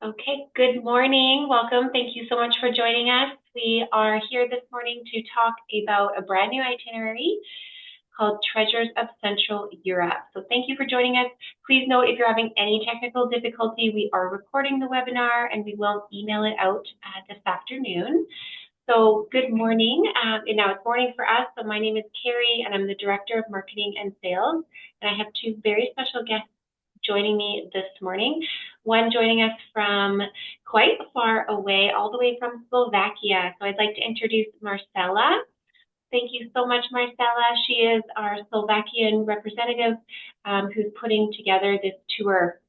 Okay, good morning. Welcome. Thank you so much for joining us. We are here this morning to talk about a brand new itinerary called Treasures of Central Europe. So thank you for joining us. Please note if you're having any technical difficulty, we are recording the webinar and we will email it out this afternoon. So good morning. And now it's morning for us. So my name is Kerrie and I'm the Director of Marketing and Sales. And I have two very special guests joining me this morning. One joining us from quite far away, all the way from Slovakia. So I'd like to introduce Marcela. Thank you so much, Marcela. She is our Slovakian representative who's putting together this tour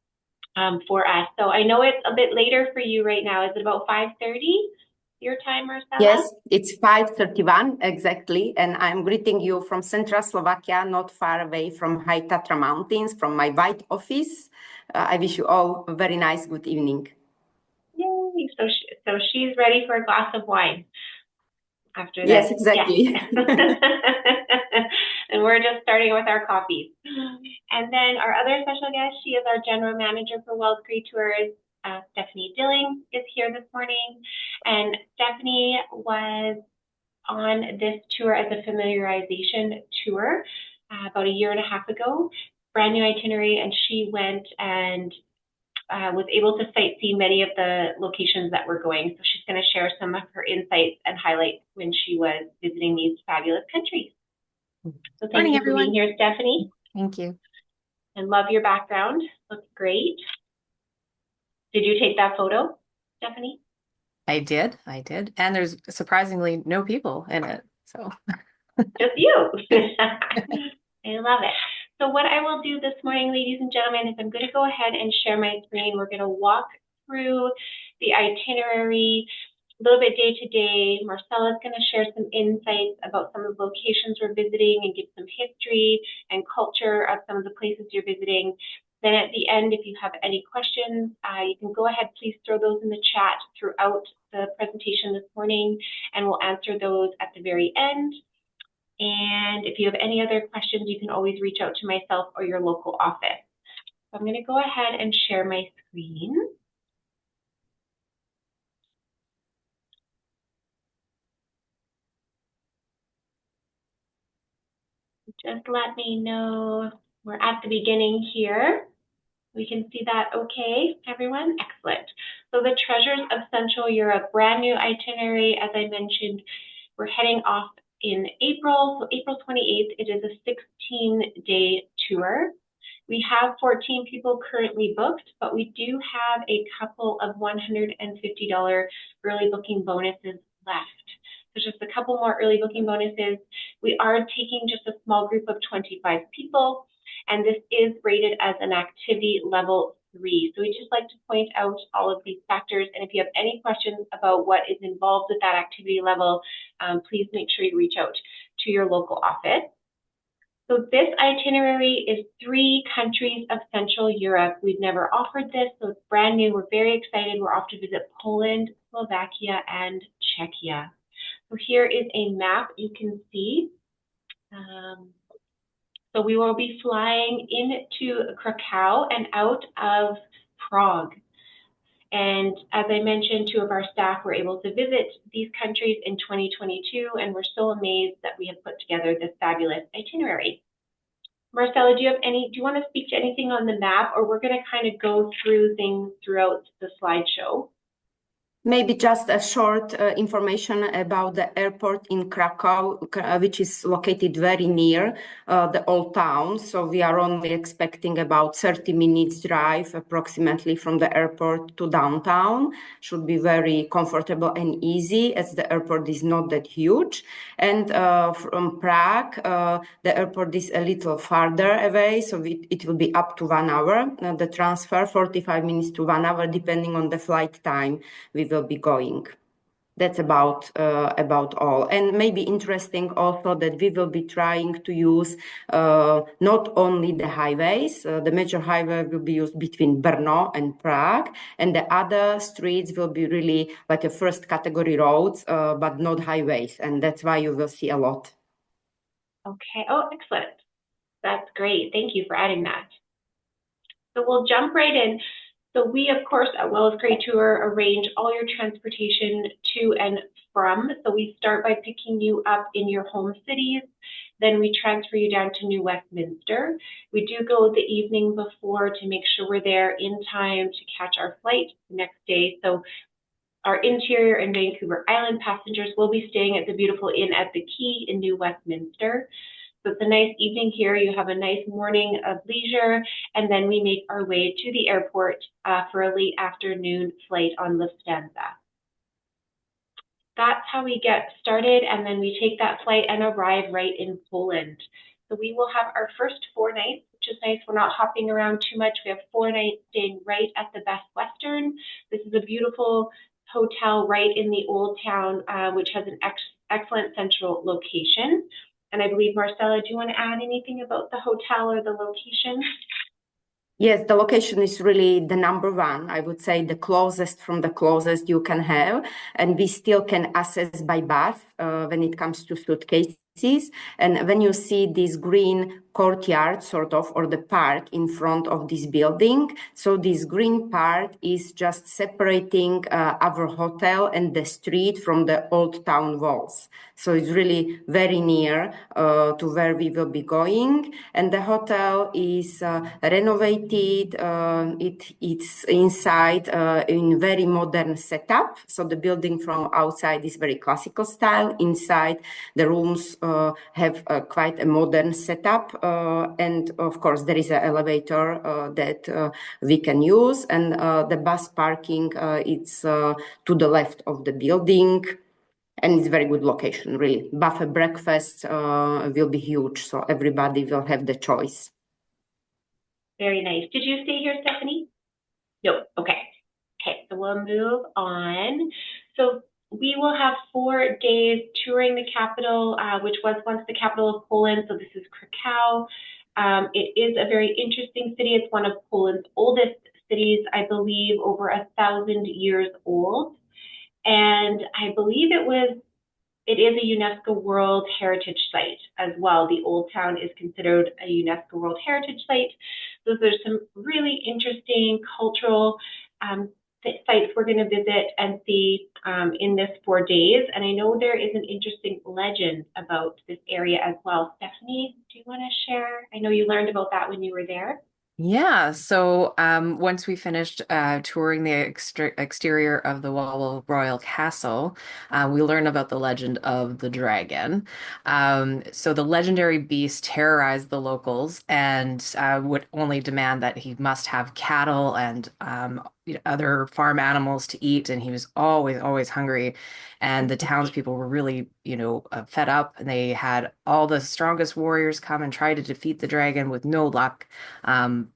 for us. So I know it's a bit later for you right now. Is it about 5:30 your time, Marcela? Yes, it's 5:31 exactly, and I'm greeting you from Central Slovakia, not far away from High Tatra Mountains, from my white office. I wish you all a very nice good evening. Yay! So she's ready for a glass of wine after this. Yes, exactly. Yes. And we're just starting with our coffees. And then our other special guest, she is our General Manager for Wellsbury Tours. Stephanie Dilling is here this morning, and Stephanie was on this tour as a familiarization tour about a year and a half ago, brand new itinerary, and she went and was able to sightsee many of the locations that we're going. So she's going to share some of her insights and highlights when she was visiting these fabulous countries. So thank you for being here, Stephanie. Thank you. And love your background. Looks great. Did you take that photo, Stephanie? I did. And there's surprisingly no people in it. So just you. I love it. So what I will do this morning, ladies and gentlemen, is I'm going to go ahead and share my screen. We're going to walk through the itinerary a little bit day to day. Marcela is going to share some insights about some of the locations we're visiting and give some history and culture of some of the places you're visiting. Then at the end, if you have any questions, you can go ahead, please throw those in the chat throughout the presentation this morning, and we'll answer those at the very end. And if you have any other questions, you can always reach out to myself or your local office. So I'm going to go ahead and share my screen. Just let me know we're at the beginning here. We can see that okay, everyone? Excellent. So the Treasures of Central Europe, brand new itinerary, as I mentioned, we're heading off in April, so April 28th. It is a 16-day tour. We have 14 people currently booked, but we do have a couple of $150 early booking bonuses left. So just a couple more early booking bonuses. We are taking just a small group of 25 people, and this is rated as an activity level 3. So we just like to point out all of these factors, and if you have any questions about what is involved with that activity level, please make sure you reach out to your local office. So this itinerary is 3 countries of Central Europe. We've never offered this, so it's brand new. We're very excited. We're off to visit Poland, Slovakia, and Czechia. So here is a map you can see. So we will be flying into Krakow and out of Prague. And as I mentioned, 2 of our staff were able to visit these countries in 2022, and we're so amazed that we have put together this fabulous itinerary. Marcela, do you want to speak to anything on the map, or we're going to kind of go through things throughout the slideshow? Maybe just a short information about the airport in Krakow, which is located very near the old town. So we are only expecting about 30 minutes drive approximately from the airport to downtown. Should be very comfortable and easy as the airport is not that huge. And from Prague, the airport is a little farther away. So it will be up to 1 hour. The transfer, 45 minutes to 1 hour, depending on the flight time we will be going. That's about all. And maybe interesting also that we will be trying to use not only the highways. The major highway will be used between Brno and Prague, and the other streets will be really like a first category roads, but not highways. And that's why you will see a lot. Okay. Oh, excellent. That's great. Thank you for adding that. So we'll jump right in. So we, of course, at Wells Gray Tour arrange all your transportation to and from. So we start by picking you up in your home cities. Then we transfer you down to New Westminster. We do go the evening before to make sure we're there in time to catch our flight the next day. So our interior and Vancouver Island passengers will be staying at the beautiful Inn at the Quay in New Westminster. So it's a nice evening here. You have a nice morning of leisure, and then we make our way to the airport for a late afternoon flight on Lufthansa. That's how we get started, and then we take that flight and arrive right in Poland. So we will have our first 4 nights, which is nice. We're not hopping around too much. We have 4 nights staying right at the Best Western. This is a beautiful hotel right in the old town, which has an excellent central location. And I believe, Marcela, do you want to add anything about the hotel or the location? Yes, the location is really the number one. I would say the closest from the closest you can have. And we still can access by bus when it comes to suitcases. And when you see this green courtyard sort of, or the park in front of this building, so this green part is just separating our hotel and the street from the old town walls. So it's really very near to where we will be going. And the hotel is renovated. It's inside in very modern setup. So the building from outside is very classical style. Inside the rooms have quite a modern setup. And of course, there is an elevator that we can use. And the bus parking, it's to the left of the building. And it's a very good location, really. Buffet breakfast will be huge, so everybody will have the choice. Very nice. Did you stay here, Stephanie? No. Okay. Okay, so we'll move on. So we will have 4 days touring the capital, which was once the capital of Poland. So this is Krakow. It is a very interesting city. It's one of Poland's oldest cities, I believe, over 1,000 years old. And I believe it is a UNESCO World Heritage Site as well. The Old Town is considered a UNESCO World Heritage Site. So there's some really interesting cultural sites we're going to visit and see in this 4 days. And I know there is an interesting legend about this area as well. Stephanie, do you want to share? I know you learned about that when you were there. Yeah, so once we finished touring the exterior of the Wawel Royal Castle, we learned about the legend of the dragon. So the legendary beast terrorized the locals and would only demand that he must have cattle and other farm animals to eat, and he was always hungry. And the townspeople were really, fed up, and they had all the strongest warriors come and try to defeat the dragon with no luck.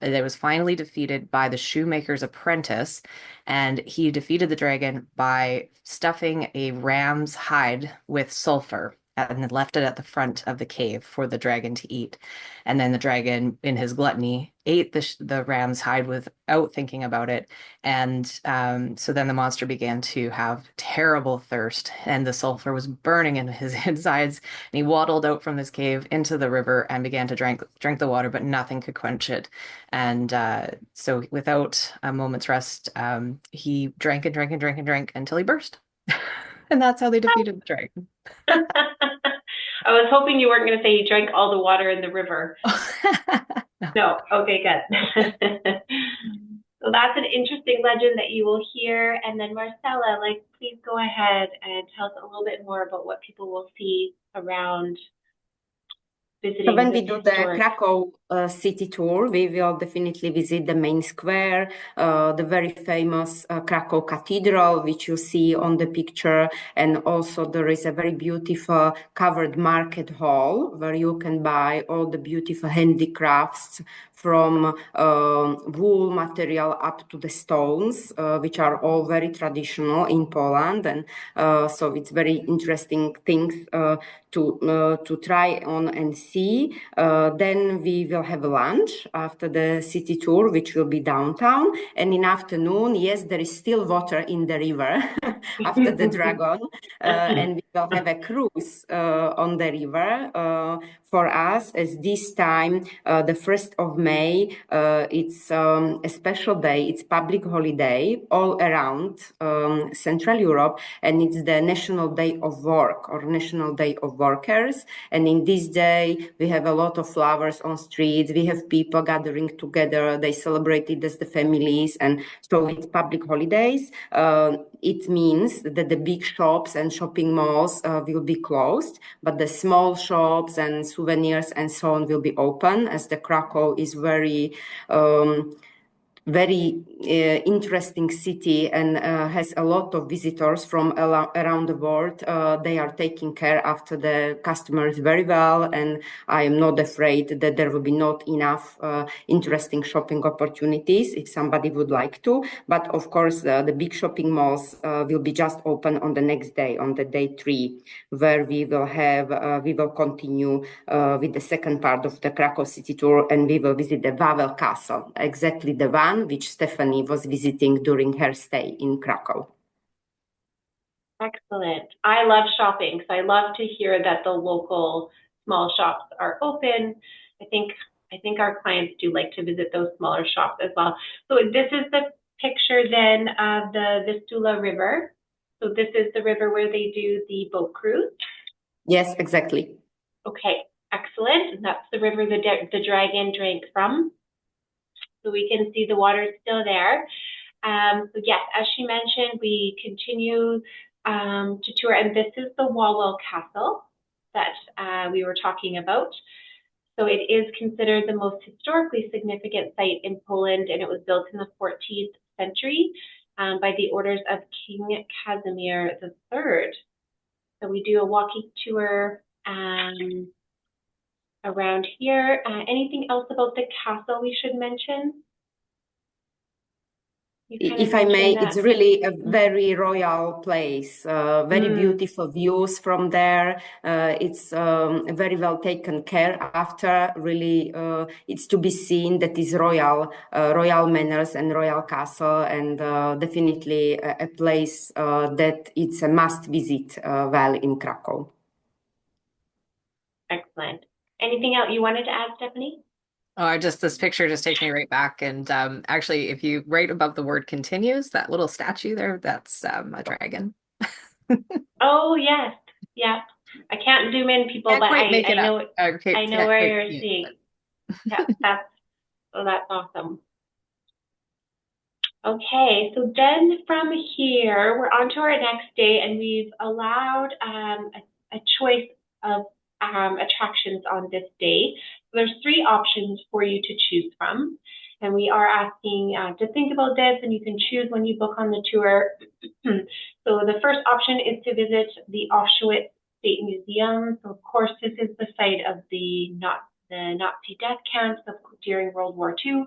It was finally defeated by the shoemaker's apprentice, and he defeated the dragon by stuffing a ram's hide with sulfur and then left it at the front of the cave for the dragon to eat. And then the dragon, in his gluttony, ate the ram's hide without thinking about it. And so then the monster began to have terrible thirst, and the sulfur was burning in his insides. And he waddled out from this cave into the river and began to drink the water, but nothing could quench it. And so without a moment's rest, he drank and drank and drank and drank until he burst. And that's how they defeated the dragon. I was hoping you weren't going to say you drank all the water in the river. No. Okay, good. So that's an interesting legend that you will hear. And then Marcela, please go ahead and tell us a little bit more about what people will see around visiting. So when we do the Krakow city tour, we will definitely visit the main square, the very famous Krakow Cathedral, which you see on the picture. And also there is a very beautiful covered market hall where you can buy all the beautiful handicrafts from wool material up to the stones, which are all very traditional in Poland. And so it's very interesting things to try on and see. Then we will have lunch after the city tour, which will be downtown. And in afternoon, yes, there is still water in the river after the dragon. And we we'll have a cruise on the river for us, as this time, the 1st of May, it's a special day. It's public holiday all around Central Europe, and it's the National Day of Work or National Day of Workers. And in this day, we have a lot of flowers on streets. We have people gathering together. They celebrate it as the families, and so it's public holidays. It means that the big shops and shopping malls will be closed, but the small shops and souvenirs and so on will be open, as the Krakow is very interesting city and has a lot of visitors from around the world. They are taking care after the customers very well, and I am not afraid that there will be not enough interesting shopping opportunities if somebody would like to. But of course, the big shopping malls will be just open on the next day, on the day 3, where we will continue with the second part of the Krakow city tour, and we will visit the Wawel Castle, exactly the one which Stephanie was visiting during her stay in Krakow. Excellent. I love shopping, so I love to hear that the local small shops are open. I think our clients do like to visit those smaller shops as well. So this is the picture then of the Vistula River. So this is the river where they do the boat cruise. Yes, exactly. Okay, excellent. And that's the river the dragon drank from. So we can see the water is still there. So yes, as she mentioned, we continue to tour, and this is the Wawel Castle that we were talking about. So it is considered the most historically significant site in Poland, and it was built in the 14th century by the orders of King Casimir III. So we do a walking tour around here. Anything else about the castle we should mention? If I may, it's really a very royal place, very beautiful views from there. It's very well taken care after. Really, it's to be seen that is royal manners and royal castle, and definitely a place that it's a must visit while in Krakow. Excellent. Anything else you wanted to add, Stephanie? Oh, this picture just takes me right back. And actually, if you right above the word continues, that little statue there, that's a dragon. Oh, yes. Yeah. I can't zoom in, people, but I know I know where you're seeing. Yeah, that's awesome. Okay, so then from here, we're on to our next day, and we've allowed a choice of attractions on this day. So there's 3 options for you to choose from, and we are asking to think about this, and you can choose when you book on the tour. So the first option is to visit the Auschwitz State Museum. So of course, this is the site of the Nazi death camps during World War II.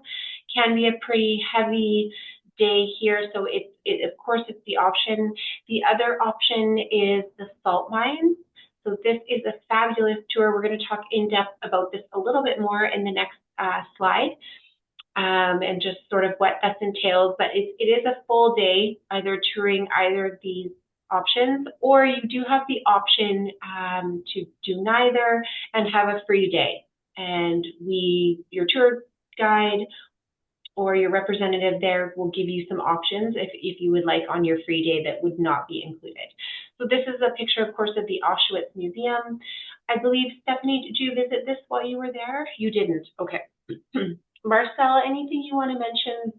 Can be a pretty heavy day here, so of course it's the option. The other option is the salt mines. So this is a fabulous tour. We're going to talk in depth about this a little bit more in the next slide, and just sort of what this entails. But it is a full day, either touring either of these options, or you do have the option to do neither and have a free day. And your tour guide or your representative there will give you some options if you would like on your free day that would not be included. So this is a picture, of course, of the Auschwitz Museum. I believe, Stephanie, did you visit this while you were there? You didn't. Okay. Marcela, anything you want to mention?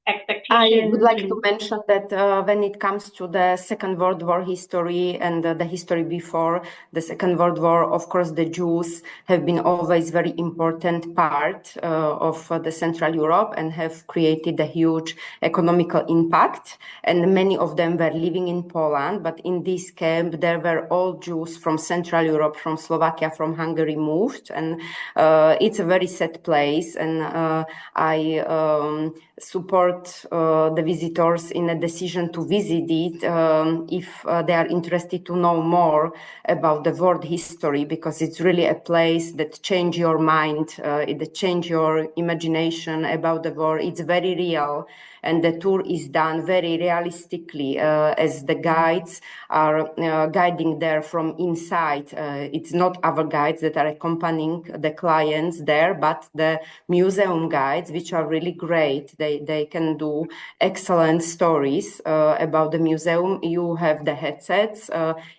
Expectations? I would like to mention that when it comes to the Second World War history and the history before the Second World War, of course, the Jews have been always very important part of the Central Europe and have created a huge economical impact. And many of them were living in Poland, but in this camp, there were all Jews from Central Europe, from Slovakia, from Hungary moved. And it's a very sad place. And I support support the visitors in a decision to visit it if they are interested to know more about the world history, because it's really a place that change your mind, it change your imagination about the world. It's very real, and the tour is done very realistically as the guides are guiding there from inside. It's not our guides that are accompanying the clients there, but the museum guides, which are really great. They can do excellent stories about the museum. You have the headsets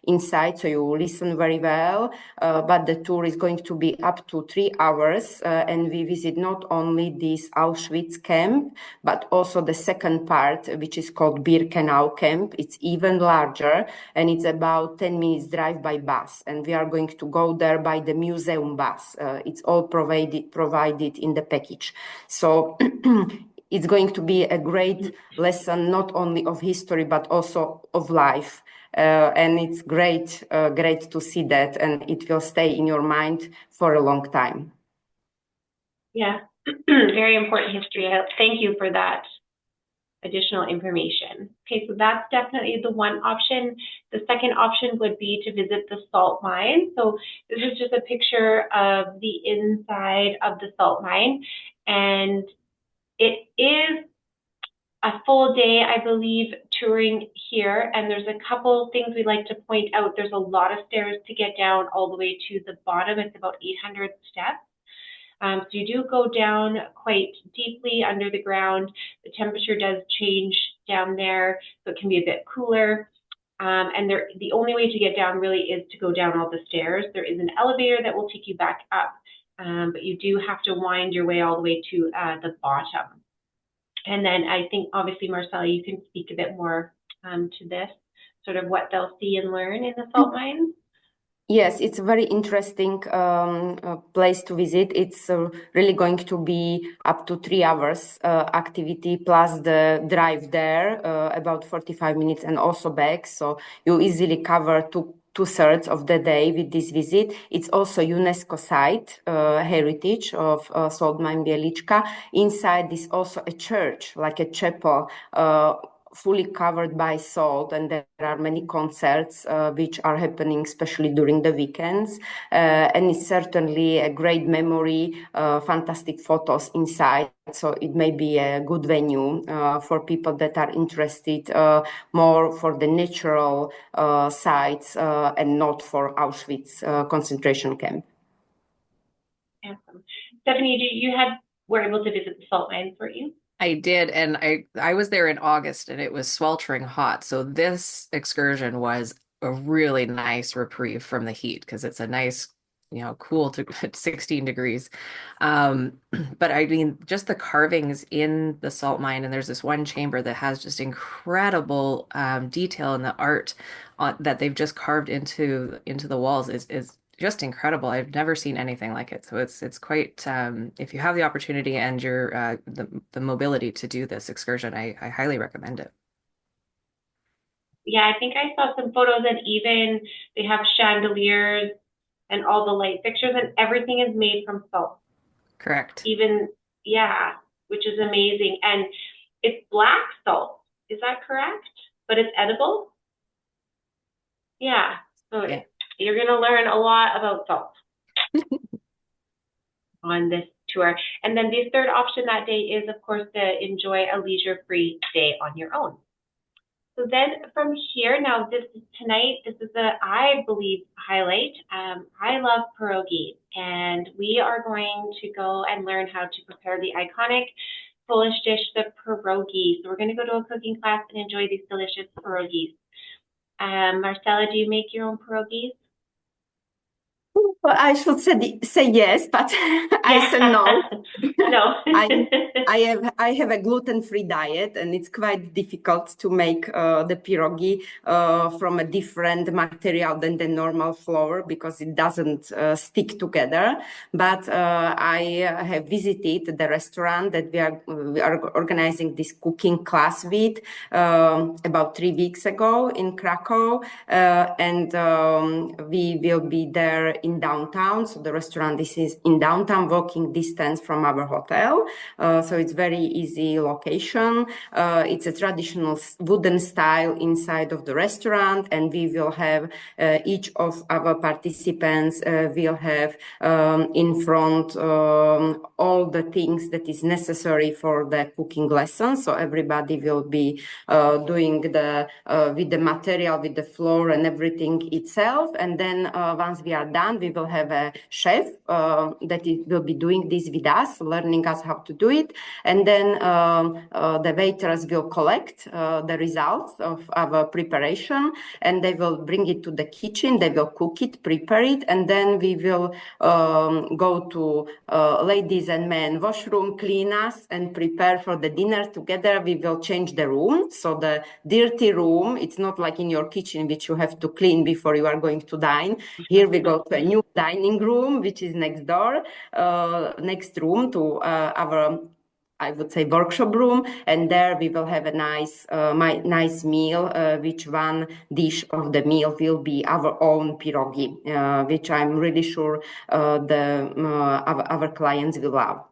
inside, so you listen very well, but the tour is going to be up to 3 hours, and we visit not only this Auschwitz camp, but also the second part, which is called Birkenau camp. It's even larger, and it's about 10 minutes drive by bus, and we are going to go there by the museum bus. It's all provided in the package. So it's going to be a great lesson, not only of history, but also of life. And it's great to see that, and it will stay in your mind for a long time. Yeah, very important history. Thank you for that additional information. Okay, so that's definitely the one option. The second option would be to visit the salt mine. So this is just a picture of the inside of the salt mine, and it is a full day, I believe, touring here. And there's a couple things we'd like to point out. There's a lot of stairs to get down all the way to the bottom. It's about 800 steps. So you do go down quite deeply under the ground. The temperature does change down there, so it can be a bit cooler. And the only way to get down really is to go down all the stairs. There is an elevator that will take you back up, but you do have to wind your way all the way to the bottom. And then I think, obviously, Marcela, you can speak a bit more to this, sort of what they'll see and learn in the salt mines. Yes, it's a very interesting place to visit. It's really going to be up to 3 hours activity plus the drive there, about 45 minutes, and also back. So you easily cover two-thirds of the day with this visit. It's also UNESCO site, heritage of Salt Mine Bielička. Inside is also a church, like a chapel, fully covered by salt, and there are many concerts which are happening especially during the weekends, and it's certainly a great memory, fantastic photos inside, so it may be a good venue for people that are interested more for the natural sites and not for Auschwitz concentration camp. Awesome. Stephanie, were able to visit the salt mines, weren't you? I did, and I was there in August, and it was sweltering hot. So this excursion was a really nice reprieve from the heat, because it's a nice, cool to 16 degrees. But I mean, just the carvings in the salt mine, and there's this one chamber that has just incredible detail in the art that they've just carved into the walls is just incredible. I've never seen anything like it. So it's quite, if you have the opportunity and your the mobility to do this excursion, I highly recommend it. Yeah, I think I saw some photos, and even they have chandeliers and all the light fixtures, and everything is made from salt. Correct. Even, yeah, which is amazing. And it's black salt. Is that correct? But it's edible? Yeah. So Yeah. You're going to learn a lot about salt on this tour. And then the third option that day is, of course, to enjoy a leisure-free day on your own. So then from here, now this is I believe, highlight. I love pierogi, and we are going to go and learn how to prepare the iconic Polish dish, the pierogi. So we're going to go to a cooking class and enjoy these delicious pierogis. Marcela, do you make your own pierogis? Well, I should say yes, but I said no. No. I have a gluten-free diet, and it's quite difficult to make the pierogi from a different material than the normal flour, because it doesn't stick together. But I have visited the restaurant that we are organizing this cooking class with about 3 weeks ago in Krakow, and we will be there in downtown. So the restaurant is in downtown, walking distance from our hotel. So it's very easy location. It's a traditional wooden style inside of the restaurant, and we will have each of our participants will have in front all the things that is necessary for the cooking lesson. So everybody will be doing the with the material, with the flour and everything itself. And then once we are done, we will have a chef that will be doing this with us, learning us how to do it. And then the waiters will collect the results of our preparation, and they will bring it to the kitchen. They will cook it, prepare it, and then we will go to ladies and men washroom, clean us, and prepare for the dinner together. We will change the room. So the dirty room, it's not like in your kitchen, which you have to clean before you are going to dine. Here we go to a new dining room, which is next door, next room to our, I would say, workshop room, and there we will have a nice meal, which one dish of the meal will be our own pierogi, which I'm really sure our clients will love.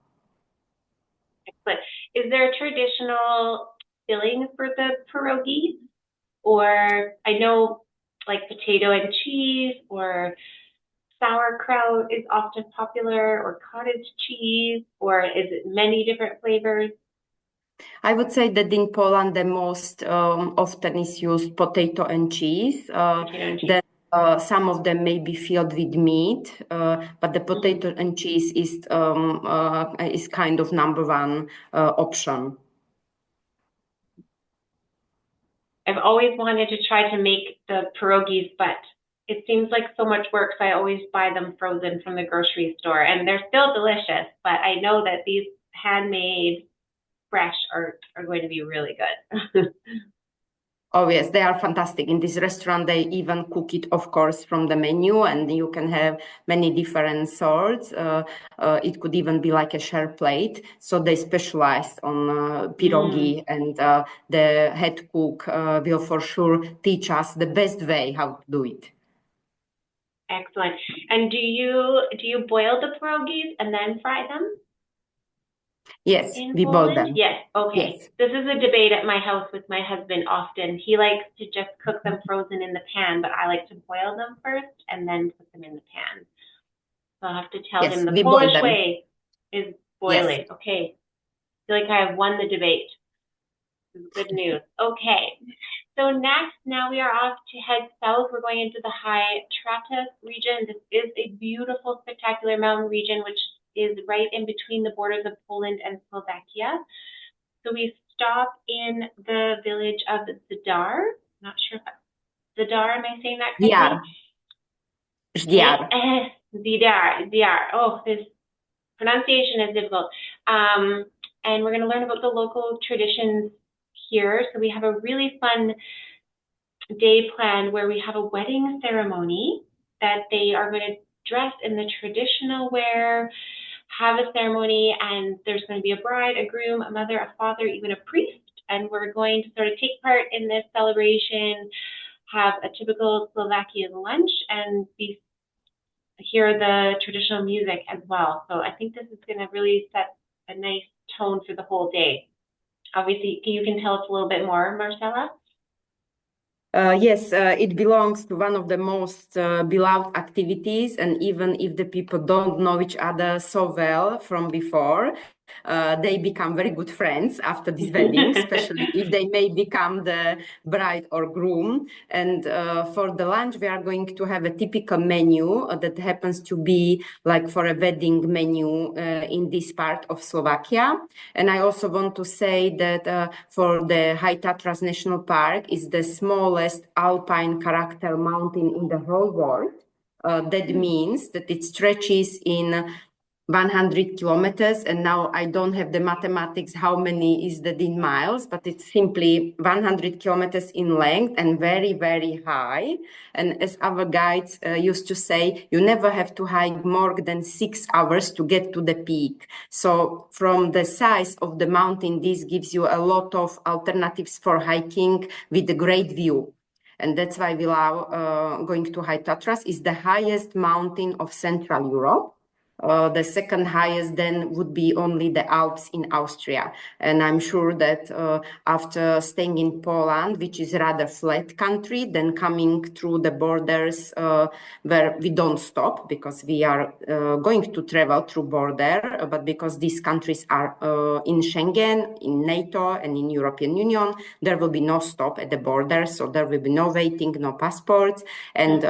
Excellent. Is there a traditional filling for the pierogi? Or I know like potato and cheese or sauerkraut is often popular, or cottage cheese, or is it many different flavors? I would say that in Poland, the most often is used potato and cheese. Potato and cheese. Then some of them may be filled with meat, but the potato and cheese is kind of number one option. I've always wanted to try to make the pierogies, but it seems like so much work, so I always buy them frozen from the grocery store, and they're still delicious, but I know that these handmade fresh are going to be really good. Oh yes, they are fantastic. In this restaurant, they even cook it, of course, from the menu, and you can have many different sorts. It could even be like a share plate. So they specialize on pierogi, and the head cook will for sure teach us the best way how to do it. Excellent. And do you boil the pierogies and then fry them? Yes, in we boil Poland? them. Yes. Okay. Yes. This is a debate at my house with my husband often. He likes to just cook them frozen in the pan, but I like to boil them first and then put them in the pan. So I'll have to tell Yes, him the we boil Polish them. way is boiling. Yes. Okay. I feel like I have won the debate. This is good news. Okay. So next, now we are off to head south. We're going into the High Tratus region. This is a beautiful, spectacular mountain region, which is right in between the borders of Poland and Slovakia. So we stop in the village of Zadar. Not sure if Zadar, am I saying that correctly? Zdar. Zadar. Oh, this pronunciation is difficult. And we're going to learn about the local traditions here. So we have a really fun day planned where we have a wedding ceremony that they are going to dress in the traditional wear, have a ceremony, and there's going to be a bride, a groom, a mother, a father, even a priest, and we're going to sort of take part in this celebration, have a typical Slovakian lunch, and hear the traditional music as well. So I think this is going to really set a nice tone for the whole day. Obviously, you can tell us a little bit more, Marcela? Yes, it belongs to one of the most beloved activities, and even if the people don't know each other so well from before, they become very good friends after this wedding, especially if they may become the bride or groom. And for the lunch, we are going to have a typical menu that happens to be like for a wedding menu in this part of Slovakia. And I also want to say that for the High Tatras National Park is the smallest alpine character mountain in the whole world. That means that it stretches in 100 kilometers, and now I don't have the mathematics how many is that in miles, but it's simply 100 kilometers in length and very, very high. And as our guides used to say, you never have to hike more than 6 hours to get to the peak. So from the size of the mountain, this gives you a lot of alternatives for hiking with a great view. and that's why we love going to High Tatras. It's the highest mountain of Central Europe. The second highest then would be only the Alps in Austria. And I'm sure that after staying in Poland, which is rather flat country, then coming through the borders where we don't stop because we are going to travel through border, but because these countries are in Schengen, in NATO, and in European Union, there will be no stop at the border. So there will be no waiting, no passports. And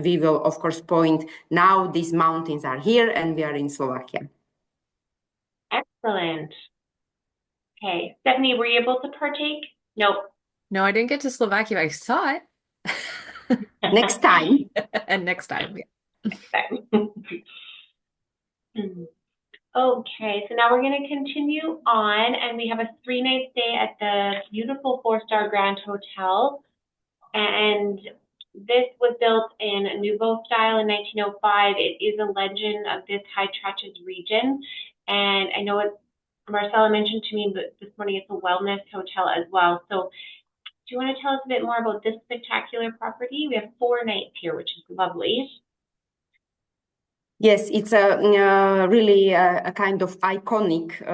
we will, of course, point now these mountains are here and we are in Slovakia. Excellent. Okay. Stephanie, were you able to partake? Nope. No, I didn't get to Slovakia. I saw it. Next time. And next time, yeah. Okay, so now we're going to continue on, and we have a 3-night stay at the beautiful 4-star Grand Hotel. And this was built in Nouveau style in 1905. It is a legend of this High Tatras region. And I know Marcela mentioned to me this morning it's a wellness hotel as well. So do you want to tell us a bit more about this spectacular property? We have 4 nights here, which is lovely. Yes, it's a really a kind of iconic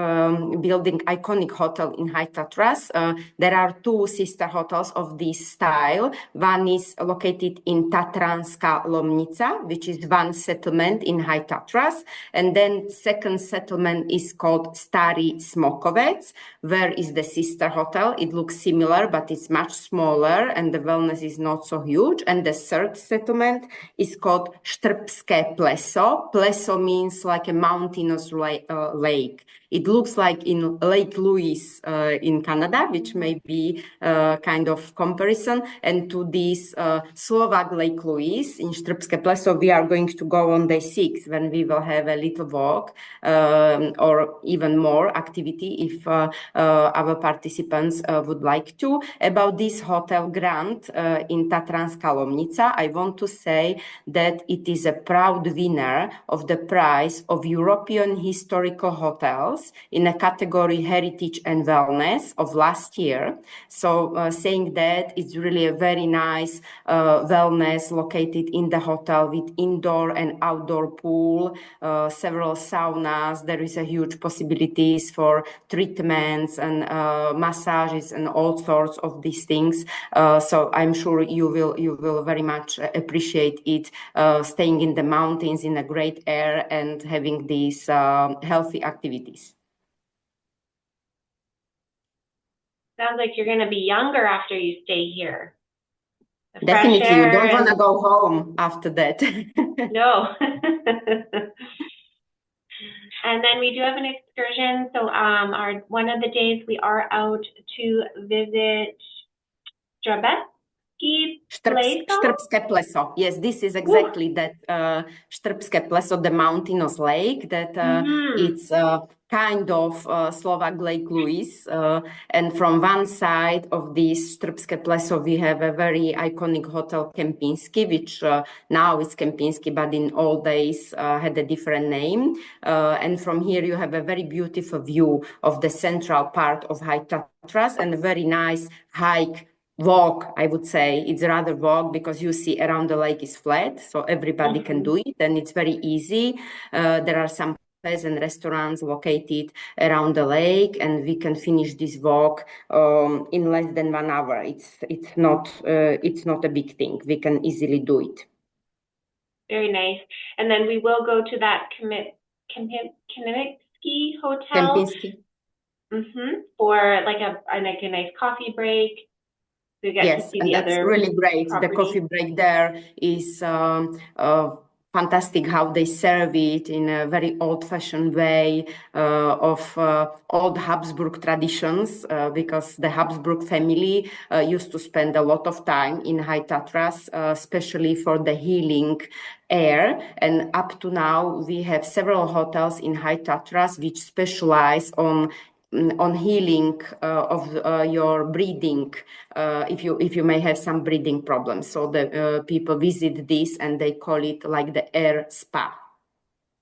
building, iconic hotel in High Tatras. There are 2 sister hotels of this style. One is located in Tatranska Lomnica, which is one settlement in High Tatras. And then second settlement is called Stary Smokovec, where is the sister hotel. It looks similar, but it's much smaller and the wellness is not so huge. And the third settlement is called Štrbské Pleso. Pleso means like a mountainous lake. It looks like in Lake Louise in Canada, which may be kind of comparison. And to this Slovak Lake Louise in Štrbské Pleso, we are going to go on day 6 when we will have a little walk or even more activity if our participants would like to. About this Hotel Grand in Tatranska Lomnica, I want to say that it is a proud winner of the prize of European Historical Hotels in a category Heritage and Wellness of last year. So saying that it's really a very nice wellness located in the hotel with indoor and outdoor pool, several saunas. There is a huge possibilities for treatments and massages and all sorts of these things. So I'm sure you will very much appreciate it, staying in the mountains in a great air and having these healthy activities. Sounds like you're going to be younger after you stay here. Definitely, you don't want to go home after that. No. And then we do have an excursion. So one of the days we are out to visit Štrbské Pleso. Yes, this is exactly that Štrbské Pleso, the mountainous lake that it's kind of Slovak Lake Louise. And from one side of this Štrbské Pleso, we have a very iconic hotel Kempinski, which now is Kempinski, but in old days had a different name. And from here you have a very beautiful view of the central part of High Tatras and a very nice walk, I would say. It's rather walk because you see around the lake is flat, so everybody can do it, and it's very easy. There are some cafes and restaurants located around the lake, and we can finish this walk in less than 1 hour. It's not a big thing. We can easily do it. Very nice. And then we will go to that Kempinski hotel. Kempinski. For like a nice coffee break. We get to see and the that's other really great. property. The coffee break there is fantastic how they serve it in a very old-fashioned way of old Habsburg traditions, because the Habsburg family used to spend a lot of time in High Tatras, especially for the healing air. And up to now, we have several hotels in High Tatras which specialize on healing of your breathing, if you may have some breathing problems. So the people visit this and they call it like the air spa.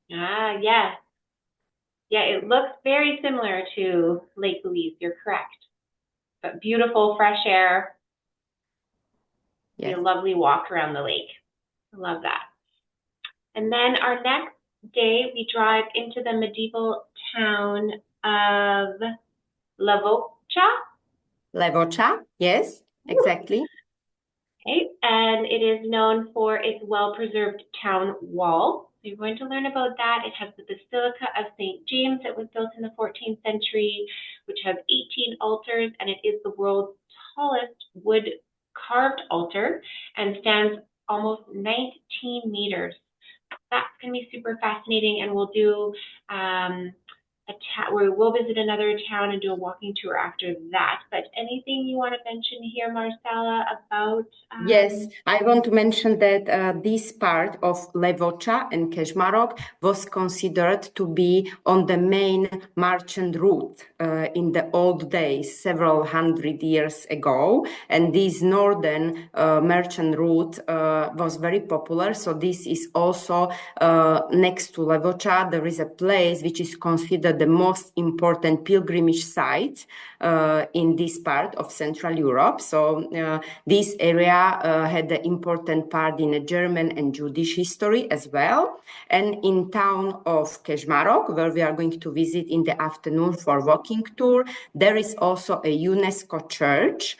Yeah. Yeah, it looks very similar to Lake Louise. You're correct. But beautiful fresh air. Be Yes. a lovely walk around the lake. I love that. And then our next day, we drive into the medieval town of Lavocha. Levocha, yes, exactly. Okay, and it is known for its well-preserved town wall. So you're going to learn about that. It has the Basilica of St. James that was built in the 14th century, which has 18 altars, and it is the world's tallest wood carved altar and stands almost 19 meters. That's going to be super fascinating, and we'll do we'll visit another town and do a walking tour after that. But anything you want to mention here, Marcela, about? Yes, I want to mention that this part of Levocha and Kežmarok was considered to be on the main merchant route in the old days, several hundred years ago. And this northern merchant route was very popular. So this is also next to Levocha. There is a place which is considered the most important pilgrimage site in this part of Central Europe. So this area had an important part in a German and Jewish history as well. And in town of Kežmarok, where we are going to visit in the afternoon for walking tour, there is also a UNESCO church,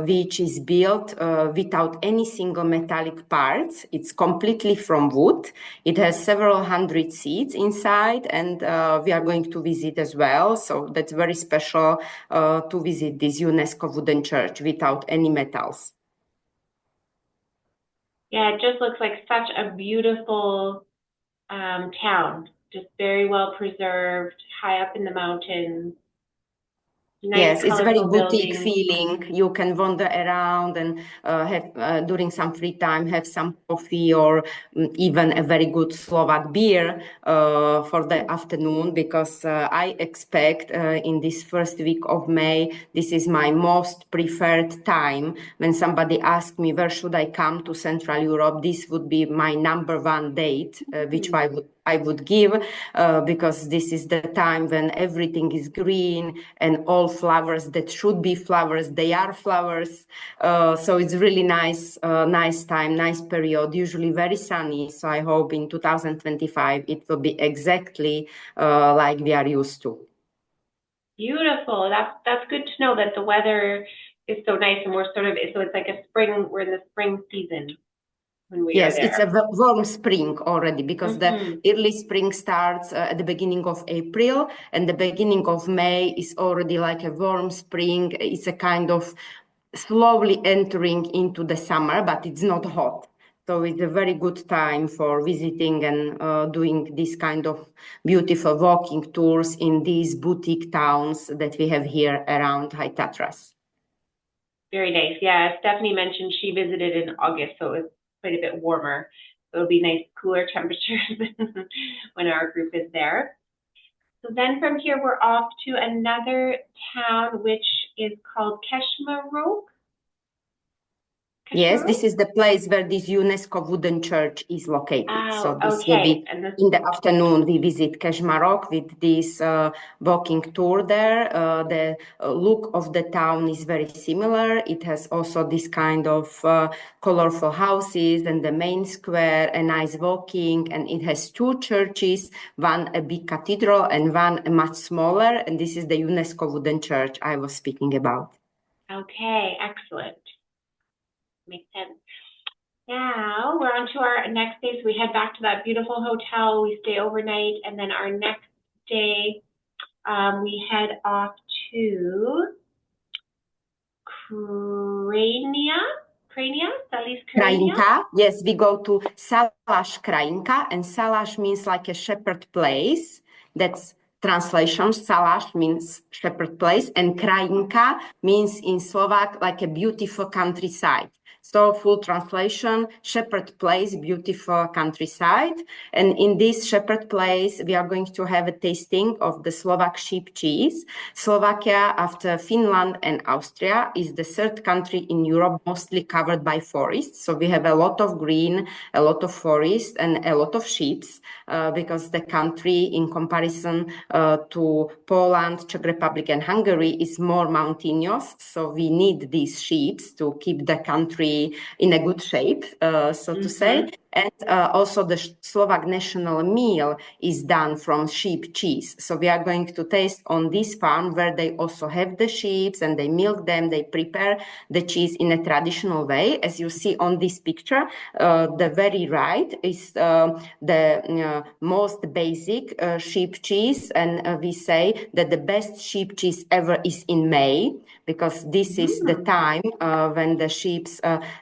which is built without any single metallic parts. It's completely from wood. It has several hundred seats inside, and we are going to visit as well. So that's very special to visit this UNESCO wooden church without any metals. Yeah, it just looks like such a beautiful town, just very well preserved, high up in the mountains. Nice, Yes, it's very colorful boutique buildings. feeling. You can wander around and have during some free time have some coffee or even a very good Slovak beer for the afternoon, because I expect in this first week of May, this is my most preferred time. When somebody asks me where should I come to Central Europe, this would be my number one date, which I would give, because this is the time when everything is green and all flowers that should be flowers, they are flowers. So it's really nice time, nice period, usually very sunny. So I hope in 2025 it will be exactly like we are used to. Beautiful. That's good to know that the weather is so nice, and we're so it's like we're in the spring season when we are Yes, there. it's a warm spring already, because the early spring starts at the beginning of April, and the beginning of May is already like a warm spring. It's a kind of slowly entering into the summer, but it's not hot. So it's a very good time for visiting and doing this kind of beautiful walking tours in these boutique towns that we have here around High Tatras. Very nice. Yeah, Stephanie mentioned she visited in August, so it was quite a bit warmer. So it'll be nice, cooler temperatures when our group is there. So then from here, we're off to another town, which is called Kežmarok. Yes, this is the place where this UNESCO wooden church is located. Oh, so this okay. will be in the afternoon. We visit Kežmarok with this walking tour there. The look of the town is very similar. It has also this kind of colorful houses and the main square, a nice walking, and it has two churches, one a big cathedral and one a much smaller. And this is the UNESCO wooden church I was speaking about. Okay, excellent. Makes sense. Now we're on to our next day. So we head back to that beautiful hotel. We stay overnight, and then our next day we head off to Krajinka. Yes, we go to Salaš Krajinka, and Salaš means like a shepherd place. That's translation. Salaš means shepherd place, and Krajinka means in Slovak like a beautiful countryside. So full translation, shepherd place, beautiful countryside. And in this shepherd place, we are going to have a tasting of the Slovak sheep cheese. Slovakia, after Finland and Austria, is the third country in Europe mostly covered by forests. So we have a lot of green, a lot of forest, and a lot of sheep, because the country, in comparison to Poland, Czech Republic, and Hungary, is more mountainous. So we need these sheep to keep the country very in a good shape, so to say. And also the Slovak national meal is done from sheep cheese. So we are going to taste on this farm where they also have the sheep and they milk them, they prepare the cheese in a traditional way. As you see on this picture, the very right is the most basic sheep cheese. And we say that the best sheep cheese ever is in May, because this is the time when the sheep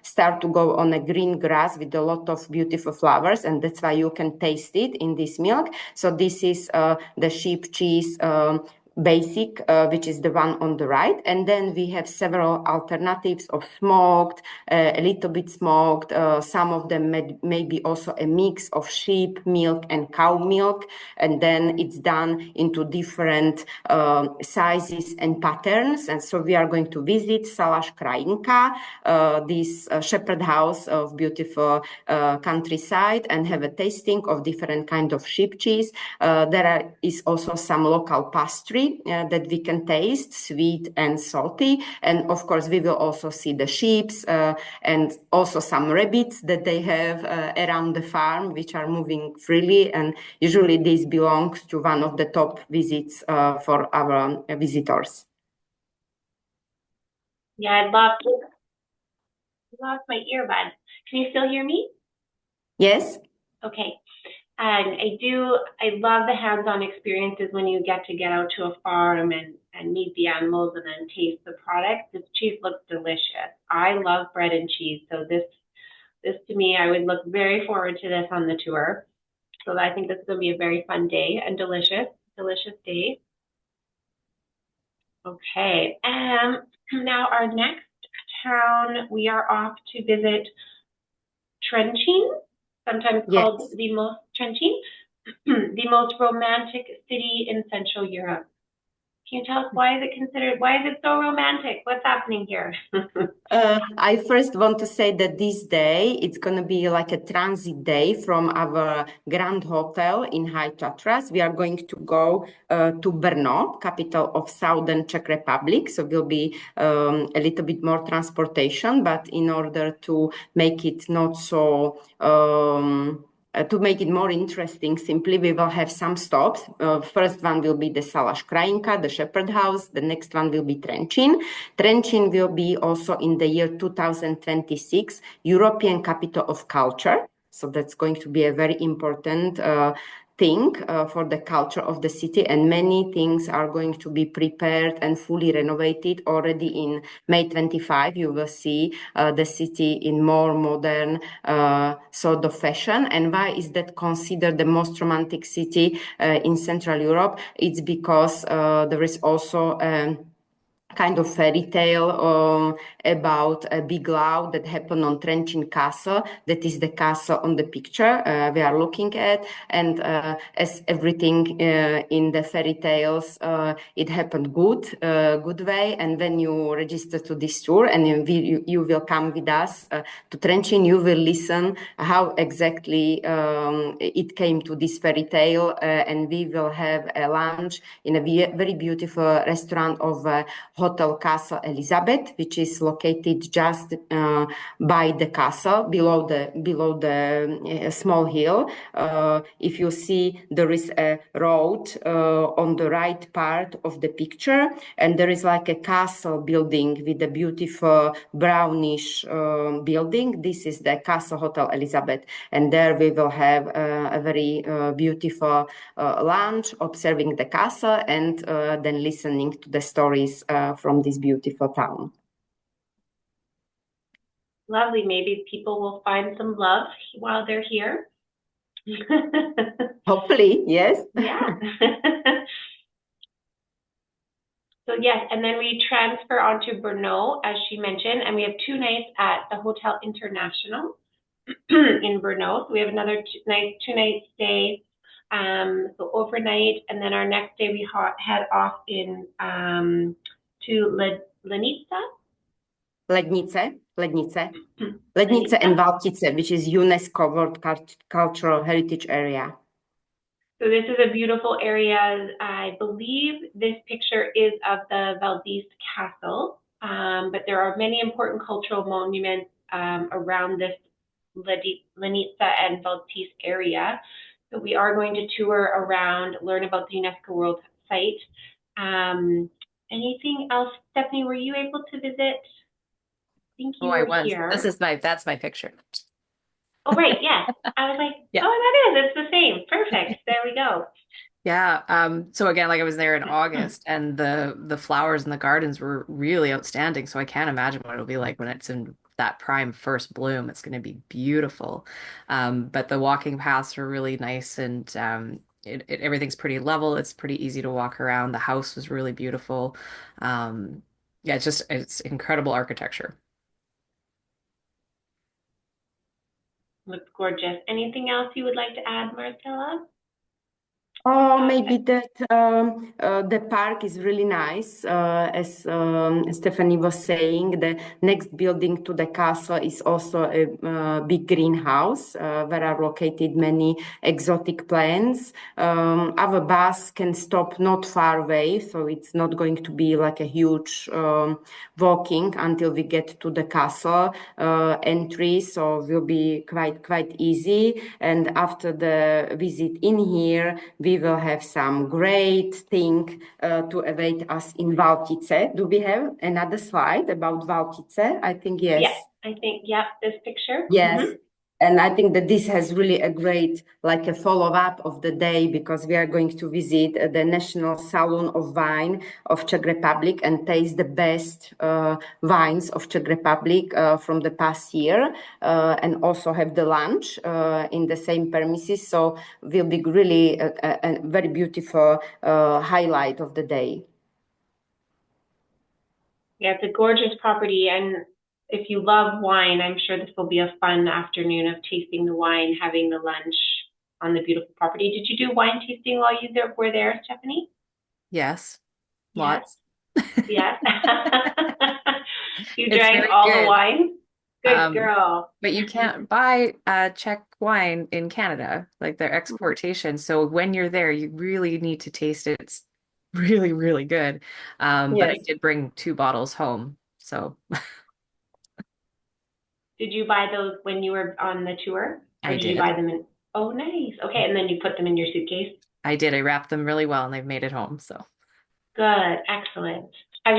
start to go on a green grass with a lot of beautiful flowers, and that's why you can taste it in this milk. So this is the sheep cheese basic, which is the one on the right. And then we have several alternatives of smoked, a little bit smoked. Some of them may be also a mix of sheep milk and cow milk. And then it's done into different sizes and patterns. And so we are going to visit Salaš Krajinka, this shepherd house of beautiful countryside, and have a tasting of different kind of sheep cheese. There is also some local pastry that we can taste, sweet and salty. And of course, we will also see the sheep and also some rabbits that they have around the farm, which are moving freely. And usually this belongs to one of the top visits for our visitors. Yeah, I lost my earbud. Can you still hear me? Yes. Okay. And I love the hands-on experiences when you get out to a farm and meet the animals and then taste the product. This cheese looks delicious. I love bread and cheese. So this to me, I would look very forward to this on the tour. So I think this is going to be a very fun day and delicious day. Okay. Now our next town, we are off to visit Trenčín, sometimes called the most romantic city in Central Europe. Can you tell us why is it so romantic? What's happening here? I first want to say that this day, it's going to be like a transit day from our Grand Hotel in High Tatras. We are going to go to Brno, capital of Southern Czech Republic. So will be a little bit more transportation, but in order to make it not so to make it more interesting, simply we will have some stops. First one will be the Salaš Krajinka, the shepherd house. The next one will be Trenčín. Trenčín will be also in the year 2026 European Capital of Culture. So that's going to be a very important thing for the culture of the city, and many things are going to be prepared and fully renovated already in May 25. You will see the city in more modern sort of fashion. And why is that considered the most romantic city in Central Europe? It's because there is also kind of fairy tale about a big love that happened on Trenčín Castle. That is the castle on the picture we are looking at. And as everything in the fairy tales, it happened good way. And when you register to this tour and you will come with us to Trenčín, you will listen how exactly it came to this fairy tale. And we will have a lunch in a very beautiful restaurant of Hotel Castle Elizabeth, which is located just by the castle, below the small hill. If you see, there is a road on the right part of the picture, and there is like a castle building with a beautiful brownish building. This is the Castle Hotel Elizabeth, and there we will have a very beautiful lunch, observing the castle, and then listening to the stories from this beautiful town. Lovely. Maybe people will find some love while they're here. Hopefully, yes. Yeah. So yes, and then we transfer onto Brno, as she mentioned, and we have 2 nights at the Hotel International in Brno. So we have another 2-night stay, so overnight, and then our next day we head off to Lednice and Valtice, which is UNESCO World Cultural Heritage Area. So this is a beautiful area. I believe this picture is of the Valdis Castle, but there are many important cultural monuments around this Lanica and Valtis area. So we are going to tour around, learn about the UNESCO World Site. Anything else, Stephanie, were you able to visit? I think Oh, you I were was. here. That's my picture. Oh, right, yes. I was like, Yeah. oh, that is, it's the same. Perfect. There we go. Yeah. So again, like I was there in August and the flowers in the gardens were really outstanding. So I can't imagine what it'll be like when it's in that prime first bloom. It's going to be beautiful. But the walking paths were really nice and everything's pretty level. It's pretty easy to walk around. The house was really beautiful. Yeah, it's incredible architecture. Looks gorgeous. Anything else you would like to add, Marcela? Oh, maybe that the park is really nice. As Stephanie was saying, the next building to the castle is also a big greenhouse where are located many exotic plants. Our bus can stop not far away, so it's not going to be like a huge walking until we get to the castle entry. So will be quite easy. And after the visit in here, we will have some great thing to await us in Valtice. Do we have another slide about Valtice? I think yes. Yes, I think, yeah, this picture. Yes. And I think that this has really a great, like a follow-up of the day because we are going to visit the National Saloon of Wine of Czech Republic and taste the best wines of Czech Republic from the past year and also have the lunch in the same premises. So will be really a very beautiful highlight of the day. Yeah, it's a gorgeous property. And if you love wine, I'm sure this will be a fun afternoon of tasting the wine, having the lunch on the beautiful property. Did you do wine tasting while you were there, Stephanie? Yes. Yes. Lots. Yes. You It's drank very all the good. wine? Good girl. But you can't buy Czech wine in Canada, like their exportation. So when you're there, you really need to taste it. It's really, really good. But I Yes. did bring 2 bottles home. So Did you buy those when you were on the tour? Or I did you did. buy them in? Oh, nice. Okay, and then you put them in your suitcase? I did. I wrapped them really well and they've made it home. So Good, excellent. Have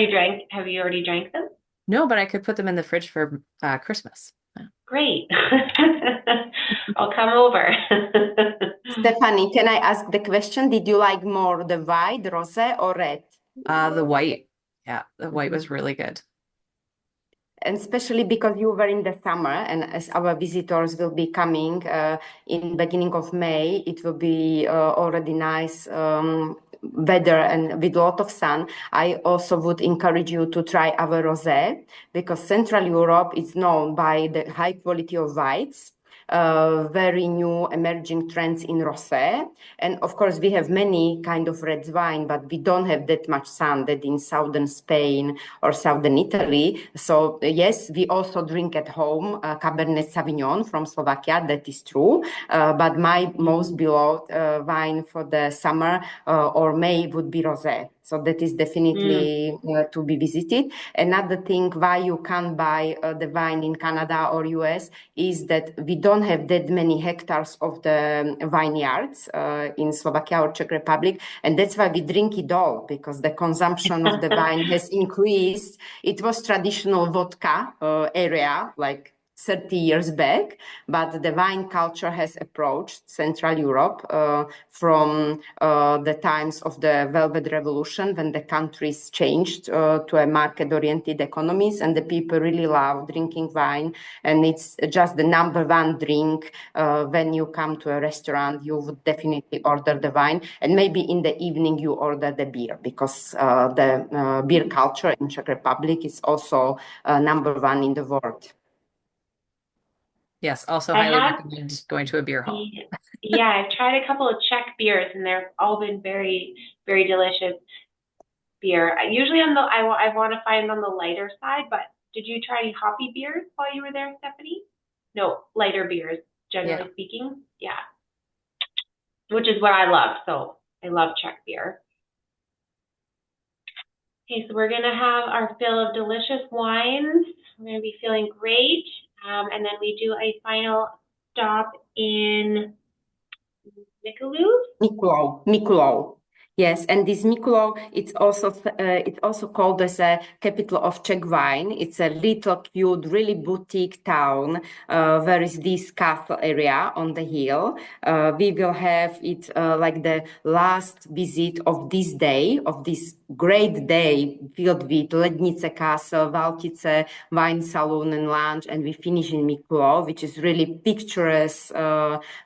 you already drank them? no, but I could put them in the fridge for Christmas. Great. I'll come over. Stephanie, can I ask the question? Did you like more the white, rosé, or red? The white. Yeah, the white was really good. And especially because you were in the summer, and as our visitors will be coming in beginning of May, it will be already nice weather and with a lot of sun. I also would encourage you to try our rosé because Central Europe is known by the high quality of whites. Very new emerging trends in rosé. And of course, we have many kind of red wine, but we don't have that much sun that in southern Spain or southern Italy. So yes, we also drink at home Cabernet Sauvignon from Slovakia. That is true. But my most beloved wine for the summer or May would be rosé. So that is definitely to be visited. Another thing why you can't buy the wine in Canada or US is that we don't have that many hectares of the vineyards in Slovakia or Czech Republic. And that's why we drink it all because the consumption of the wine has increased. It was traditional vodka area, like 30 years back, but the wine culture has approached Central Europe from the times of the Velvet Revolution when the countries changed to a market-oriented economies and the people really love drinking wine. And it's just the number one drink when you come to a restaurant, you would definitely order the wine. And maybe in the evening you order the beer because the beer culture in Czech Republic is also number one in the world. Yes, also I highly have, recommend going to a beer hall. yeah, I've tried a couple of Czech beers and they've all been very, very delicious beer. Usually I want to find on the lighter side, but did you try any hoppy beers while you were there, Stephanie? No, lighter beers, generally Yeah. speaking. Yeah. Which is what I love. So I love Czech beer. Okay, so we're gonna have our fill of delicious wines. We're gonna be feeling great. And then we do a final stop in Mikulov. Mikulov. Yes, and this Mikulov, it's also called as a capital of Czech wine. It's a little cute, really boutique town. There is this castle area on the hill. We will have it like the last visit of this day, of this great day filled with Lednice Castle, Valtice, wine saloon and lounge, and we finish in Mikulov, which is really picturesque,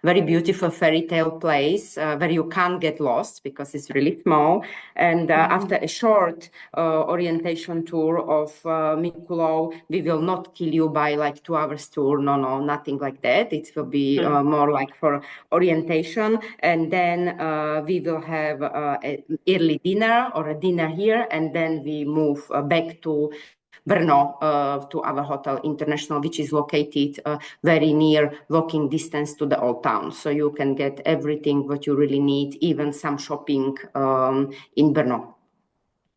very beautiful fairy tale place where you can't get lost because it's really small. And after a short orientation tour of Mikulov, we will not kill you by like 2 hours tour. No, nothing like that. It will be more like for orientation. And then we will have an early dinner or a dinner here, and then we move back to Brno, to our hotel International, which is located very near walking distance to the old town. So you can get everything what you really need, even some shopping in Brno.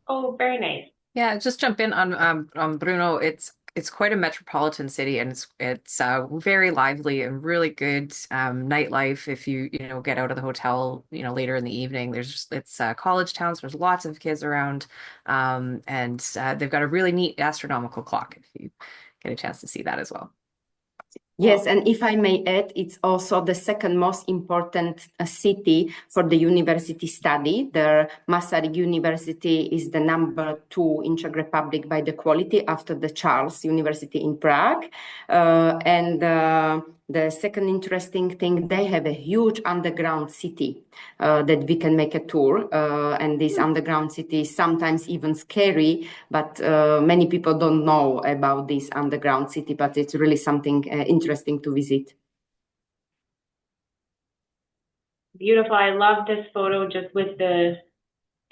Oh, very nice. Yeah, just jump in on Bruno. It's quite a metropolitan city, and it's very lively and really good nightlife. If you know get out of the hotel later in the evening, it's college town, so there's lots of kids around, and they've got a really neat astronomical clock if you get a chance to see that as well. Yes, and if I may add, it's also the second most important city for the university study. The Masaryk University is the number 2 in Czech Republic by the quality after the Charles University in Prague. And the second interesting thing, they have a huge underground city that we can make a tour. And this underground city is sometimes even scary, but many people don't know about this underground city, but it's really something interesting to visit. Beautiful. I love this photo just with the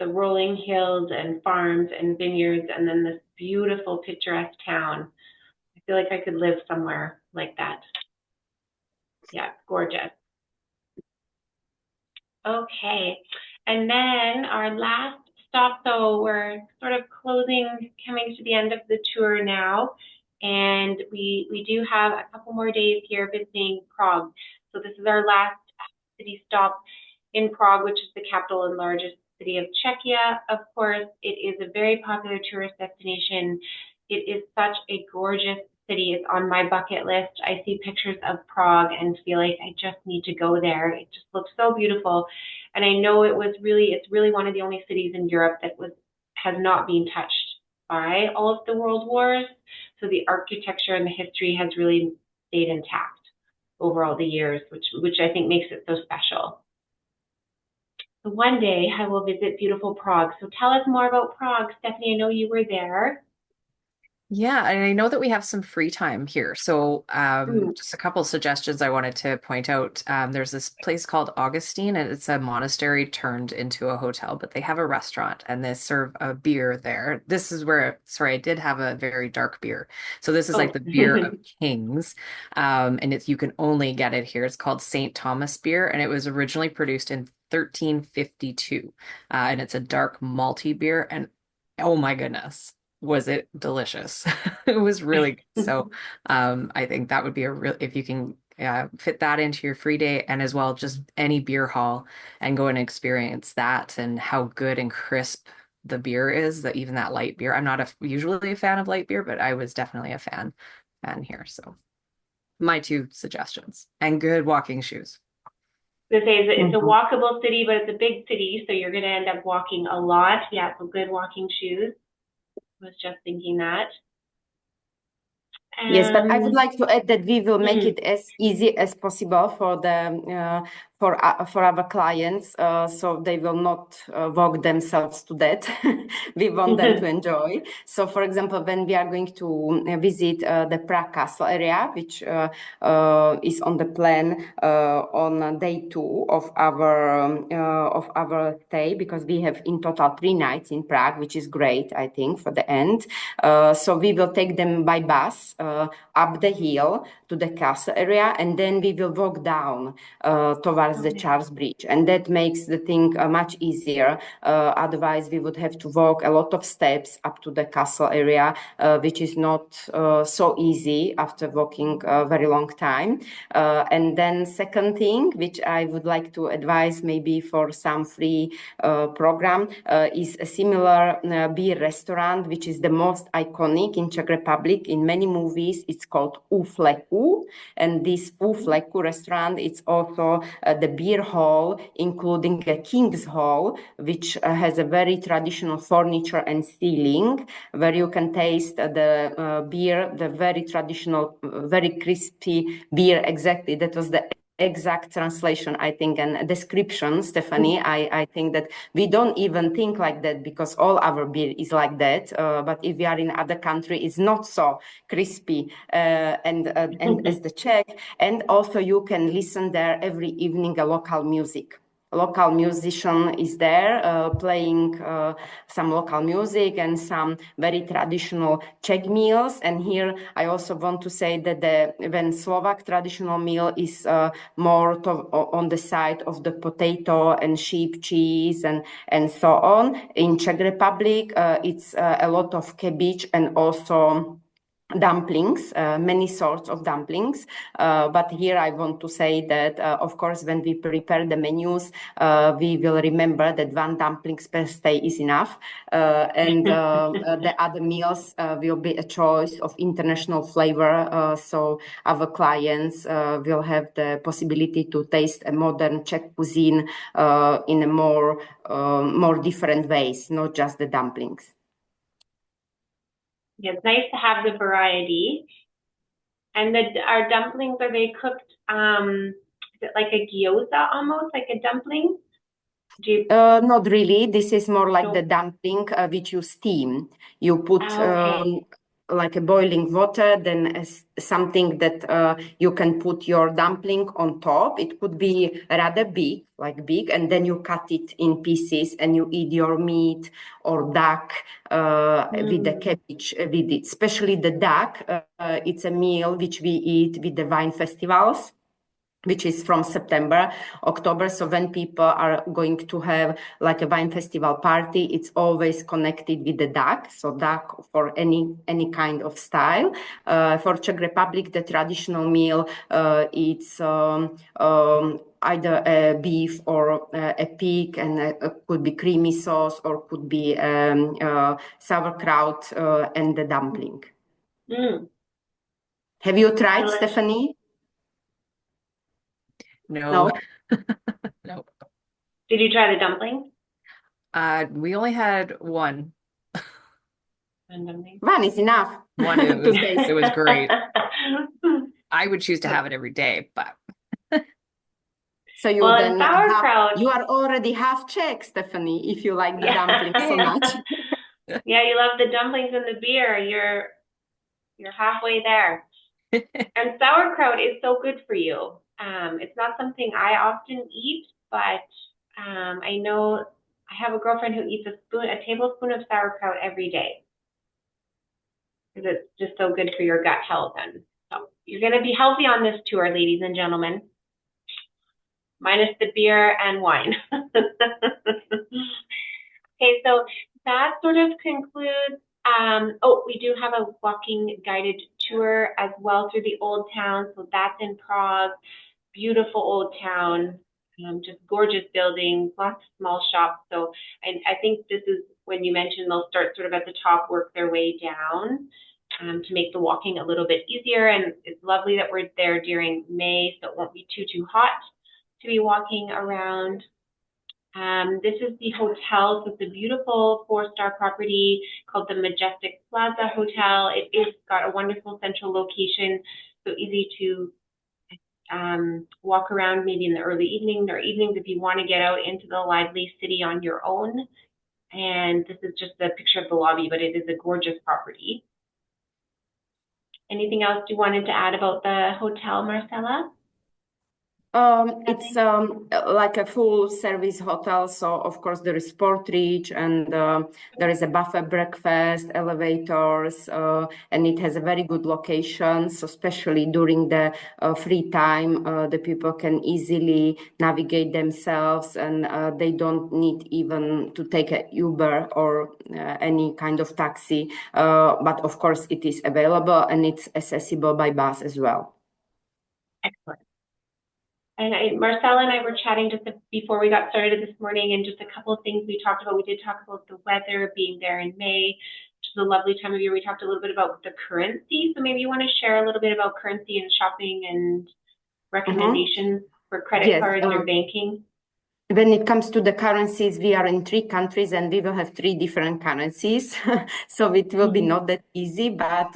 rolling hills and farms and vineyards and then this beautiful picturesque town. I feel like I could live somewhere like that. Yeah, gorgeous. Okay, and then our last stop, so we're sort of coming to the end of the tour now, and we do have a couple more days here visiting Prague. So this is our last city stop in Prague, which is the capital and largest city of Czechia. Of course, it is a very popular tourist destination. It is such a gorgeous city. It's on my bucket list. I see pictures of Prague and feel like I just need to go there. It just looks so beautiful. And I know it's really one of the only cities in Europe that has not been touched by all of the world wars. So the architecture and the history has really stayed intact over all the years, which I think makes it so special. So one day I will visit beautiful Prague. So tell us more about Prague. Stephanie, I know you were there. Yeah, and I know that we have some free time here. So just a couple of suggestions I wanted to point out. There's this place called Augustine, and it's a monastery turned into a hotel, but they have a restaurant and they serve a beer there. This is where, sorry, I did have a very dark beer. So this is like the beer of kings. And you can only get it here. It's called St. Thomas beer, and it was originally produced in 1352. And it's a dark malty beer, and oh my goodness, was it delicious. It was really good. So I think that would be if you can fit that into your free day, and as well just any beer hall and go and experience that and how good and crisp the beer is, that even that light beer. I'm not usually a fan of light beer, but I was definitely a fan here. So my 2 suggestions, and good walking shoes. I was gonna say it's a walkable city, but it's a big city, so you're gonna end up walking a lot. Yeah, so good walking shoes. I was just thinking that. Yes, but I would like to add that we will make it as easy as possible for our clients, so they will not walk themselves to death. We want them to enjoy. So, for example, when we are going to visit the Prague Castle area, which is on the plan on day 2 of our stay, because we have in total 3 nights in Prague, which is great, I think, for the end. So we will take them by bus up the hill to the castle area, and then we will walk down towards towards the Charles Bridge, and that makes the thing much easier. Otherwise, we would have to walk a lot of steps up to the castle area, which is not so easy after walking a very long time. And then second thing, which I would like to advise maybe for some free program, is a similar beer restaurant, which is the most iconic in Czech Republic. In many movies, it's called U Fleku. And this U Fleku restaurant, it's also the beer hall, including a King's Hall, which has a very traditional furniture and ceiling, where you can taste the beer, the very traditional, very crispy beer. Exactly, that was the exact translation, I think, and description, Stephanie. I think that we don't even think like that because all our beer is like that. But if we are in other country, it's not so crispy and as the Czech. And also you can listen there every evening a local music. Local musician is there playing some local music and some very traditional Czech meals. And here I also want to say that when Slovak traditional meal is more on the side of the potato and sheep cheese and so on. In Czech Republic, it's a lot of cabbage and also dumplings, many sorts of dumplings. But here I want to say that, of course, when we prepare the menus, we will remember that one dumplings per stay is enough. And the other meals will be a choice of international flavor. So our clients will have the possibility to taste a modern Czech cuisine in a more different ways, not just the dumplings. Yeah, it's nice to have the variety. And our dumplings, are they cooked, is it like a gyoza almost, like a dumpling? Not really. This is more like the No. dumpling which you steam. You put Okay. like a boiling water, then something that you can put your dumpling on top. It could be rather big, like big, and then you cut it in pieces and you eat your meat or duck with the cabbage with it. Especially the duck, it's a meal which we eat with the wine festivals, which is from September, October. So when people are going to have like a wine festival party, it's always connected with the duck. So duck for any kind of style. For Czech Republic, the traditional meal, it's either a beef or a pig, and could be creamy sauce or could be sauerkraut and the dumpling. Have you tried, Delicious. Stephanie? No. No? No. Did you try the dumpling? We only had one. One is enough. One, it was great. I would choose to Yeah. have it every day, but So you Well, then and sauerkraut. you are already half Czech, Stephanie, if you like the dumplings so much. Yeah, you love the dumplings and the beer. You're halfway there. And sauerkraut is so good for you. It's not something I often eat, but I know I have a girlfriend who eats a tablespoon of sauerkraut every day because it's just so good for your gut health. And so you're going to be healthy on this tour, ladies and gentlemen, minus the beer and wine. Okay, so that sort of concludes. We do have a walking guided tour as well through the old town. So that's in Prague. Beautiful old town, just gorgeous buildings, lots of small shops. So I think this is when you mentioned they'll start sort of at the top, work their way down to make the walking a little bit easier. And it's lovely that we're there during May, so it won't be too hot to be walking around. This is the hotel. So it's a beautiful 4-star property called the Majestic Plaza Hotel. It is got a wonderful central location, so easy to walk around maybe in the early evening or evenings if you want to get out into the lively city on your own. And this is just a picture of the lobby, but it is a gorgeous property. Anything else you wanted to add about the hotel, Marcela? It's like a full service hotel. So of course there is porterage and there is a buffet breakfast, elevators, and it has a very good location. So especially during the free time, the people can easily navigate themselves, and they don't need even to take a Uber or any kind of taxi. But of course it is available and it's accessible by bus as well. Excellent. And Marcela and I were chatting just before we got started this morning, and just a couple of things we talked about. We did talk about the weather, being there in May, which is a lovely time of year. We talked a little bit about the currency. So maybe you want to share a little bit about currency and shopping and recommendations for credit cards or banking. When it comes to the currencies, we are in 3 countries and we will have 3 different currencies. So it will be not that easy, but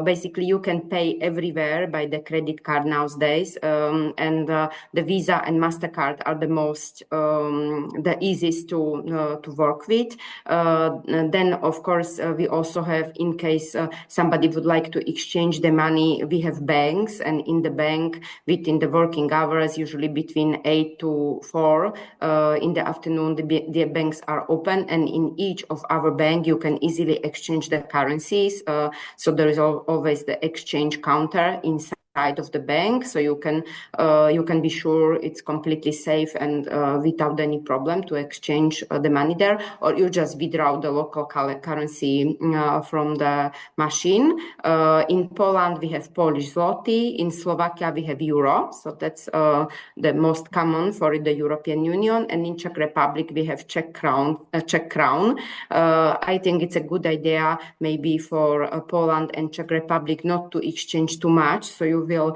basically you can pay everywhere by the credit card nowadays. And the Visa and MasterCard are the most, the easiest to work with. Then, of course, we also have, in case somebody would like to exchange the money, we have banks, and in the bank within the working hours, usually between 8 to 4, in the afternoon, the banks are open, and in each of our bank, you can easily exchange the currencies. So there is always the exchange counter inside of the bank, so you can be sure it's completely safe and without any problem to exchange the money there, or you just withdraw the local currency from the machine. In Poland we have Polish zloty, in Slovakia we have euro, so that's the most common for the European Union, and in Czech Republic we have Czech crown. I think it's a good idea maybe for Poland and Czech Republic not to exchange too much, so you will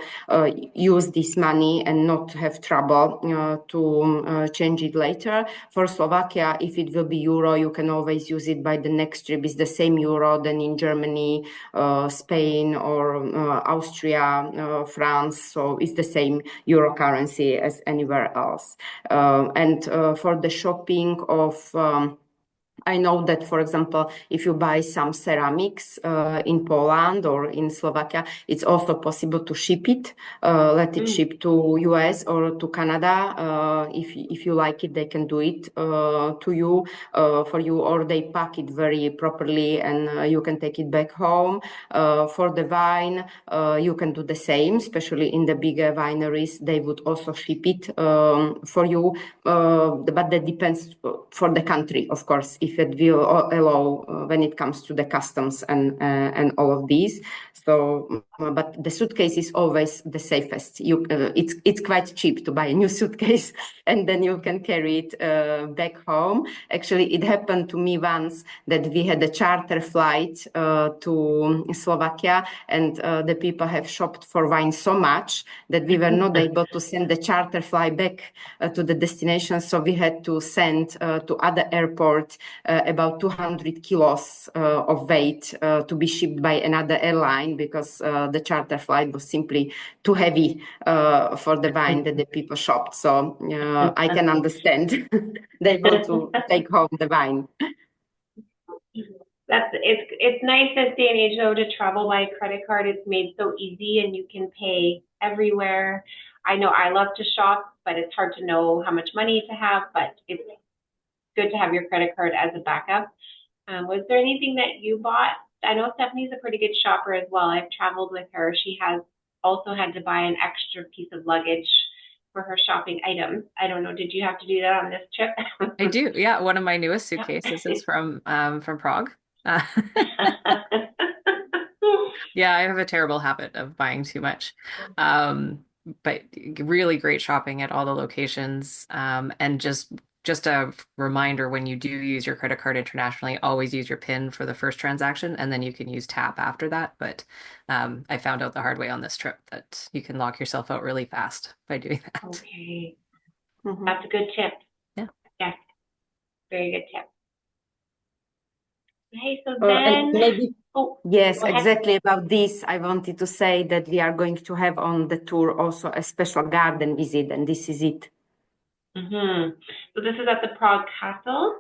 use this money and not have trouble to change it later. For Slovakia, if it will be euro, you can always use it by the next trip. It's the same euro than in Germany, Spain, or Austria, France. So it's the same euro currency as anywhere else. And for the shopping of I know that, for example, if you buy some ceramics in Poland or in Slovakia, it's also possible to ship it, let it ship to US or to Canada. If you like it, they can do it to you, for you, or they pack it very properly and you can take it back home. For the wine, you can do the same, especially in the bigger wineries. They would also ship it for you, but that depends for the country, of course, if it will allow when it comes to the customs and all of these. So, but the suitcase is always the safest. It's quite cheap to buy a new suitcase, and then you can carry it back home. Actually, it happened to me once that we had a charter flight to Slovakia, and the people have shopped for wine so much that we were not able to send the charter flight back to the destination. So we had to send to other airport about 200 kilos of weight to be shipped by another airline, because the charter flight was simply too heavy for the wine that the people shopped. So I can understand they want to take home the wine. It's nice this day and age though to travel by credit card. It's made so easy and you can pay everywhere. I know I love to shop, but it's hard to know how much money to have, but it's good to have your credit card as a backup. Was there anything that you bought? I know Stephanie's a pretty good shopper as well. I've traveled with her. She has also had to buy an extra piece of luggage for her shopping items. I don't know, did you have to do that on this trip? I do. Yeah, one of my newest suitcases is from Prague. Yeah, I have a terrible habit of buying too much. But really great shopping at all the locations. And just a reminder, when you do use your credit card internationally, always use your PIN for the first transaction, and then you can use tap after that. But I found out the hard way on this trip that you can lock yourself out really fast by doing that. Okay. That's a good tip. Yeah. Yes. Very good tip. Okay, so then maybe yes, exactly about this. I wanted to say that we are going to have on the tour also a special garden visit, and this is it. So this is at the Prague Castle,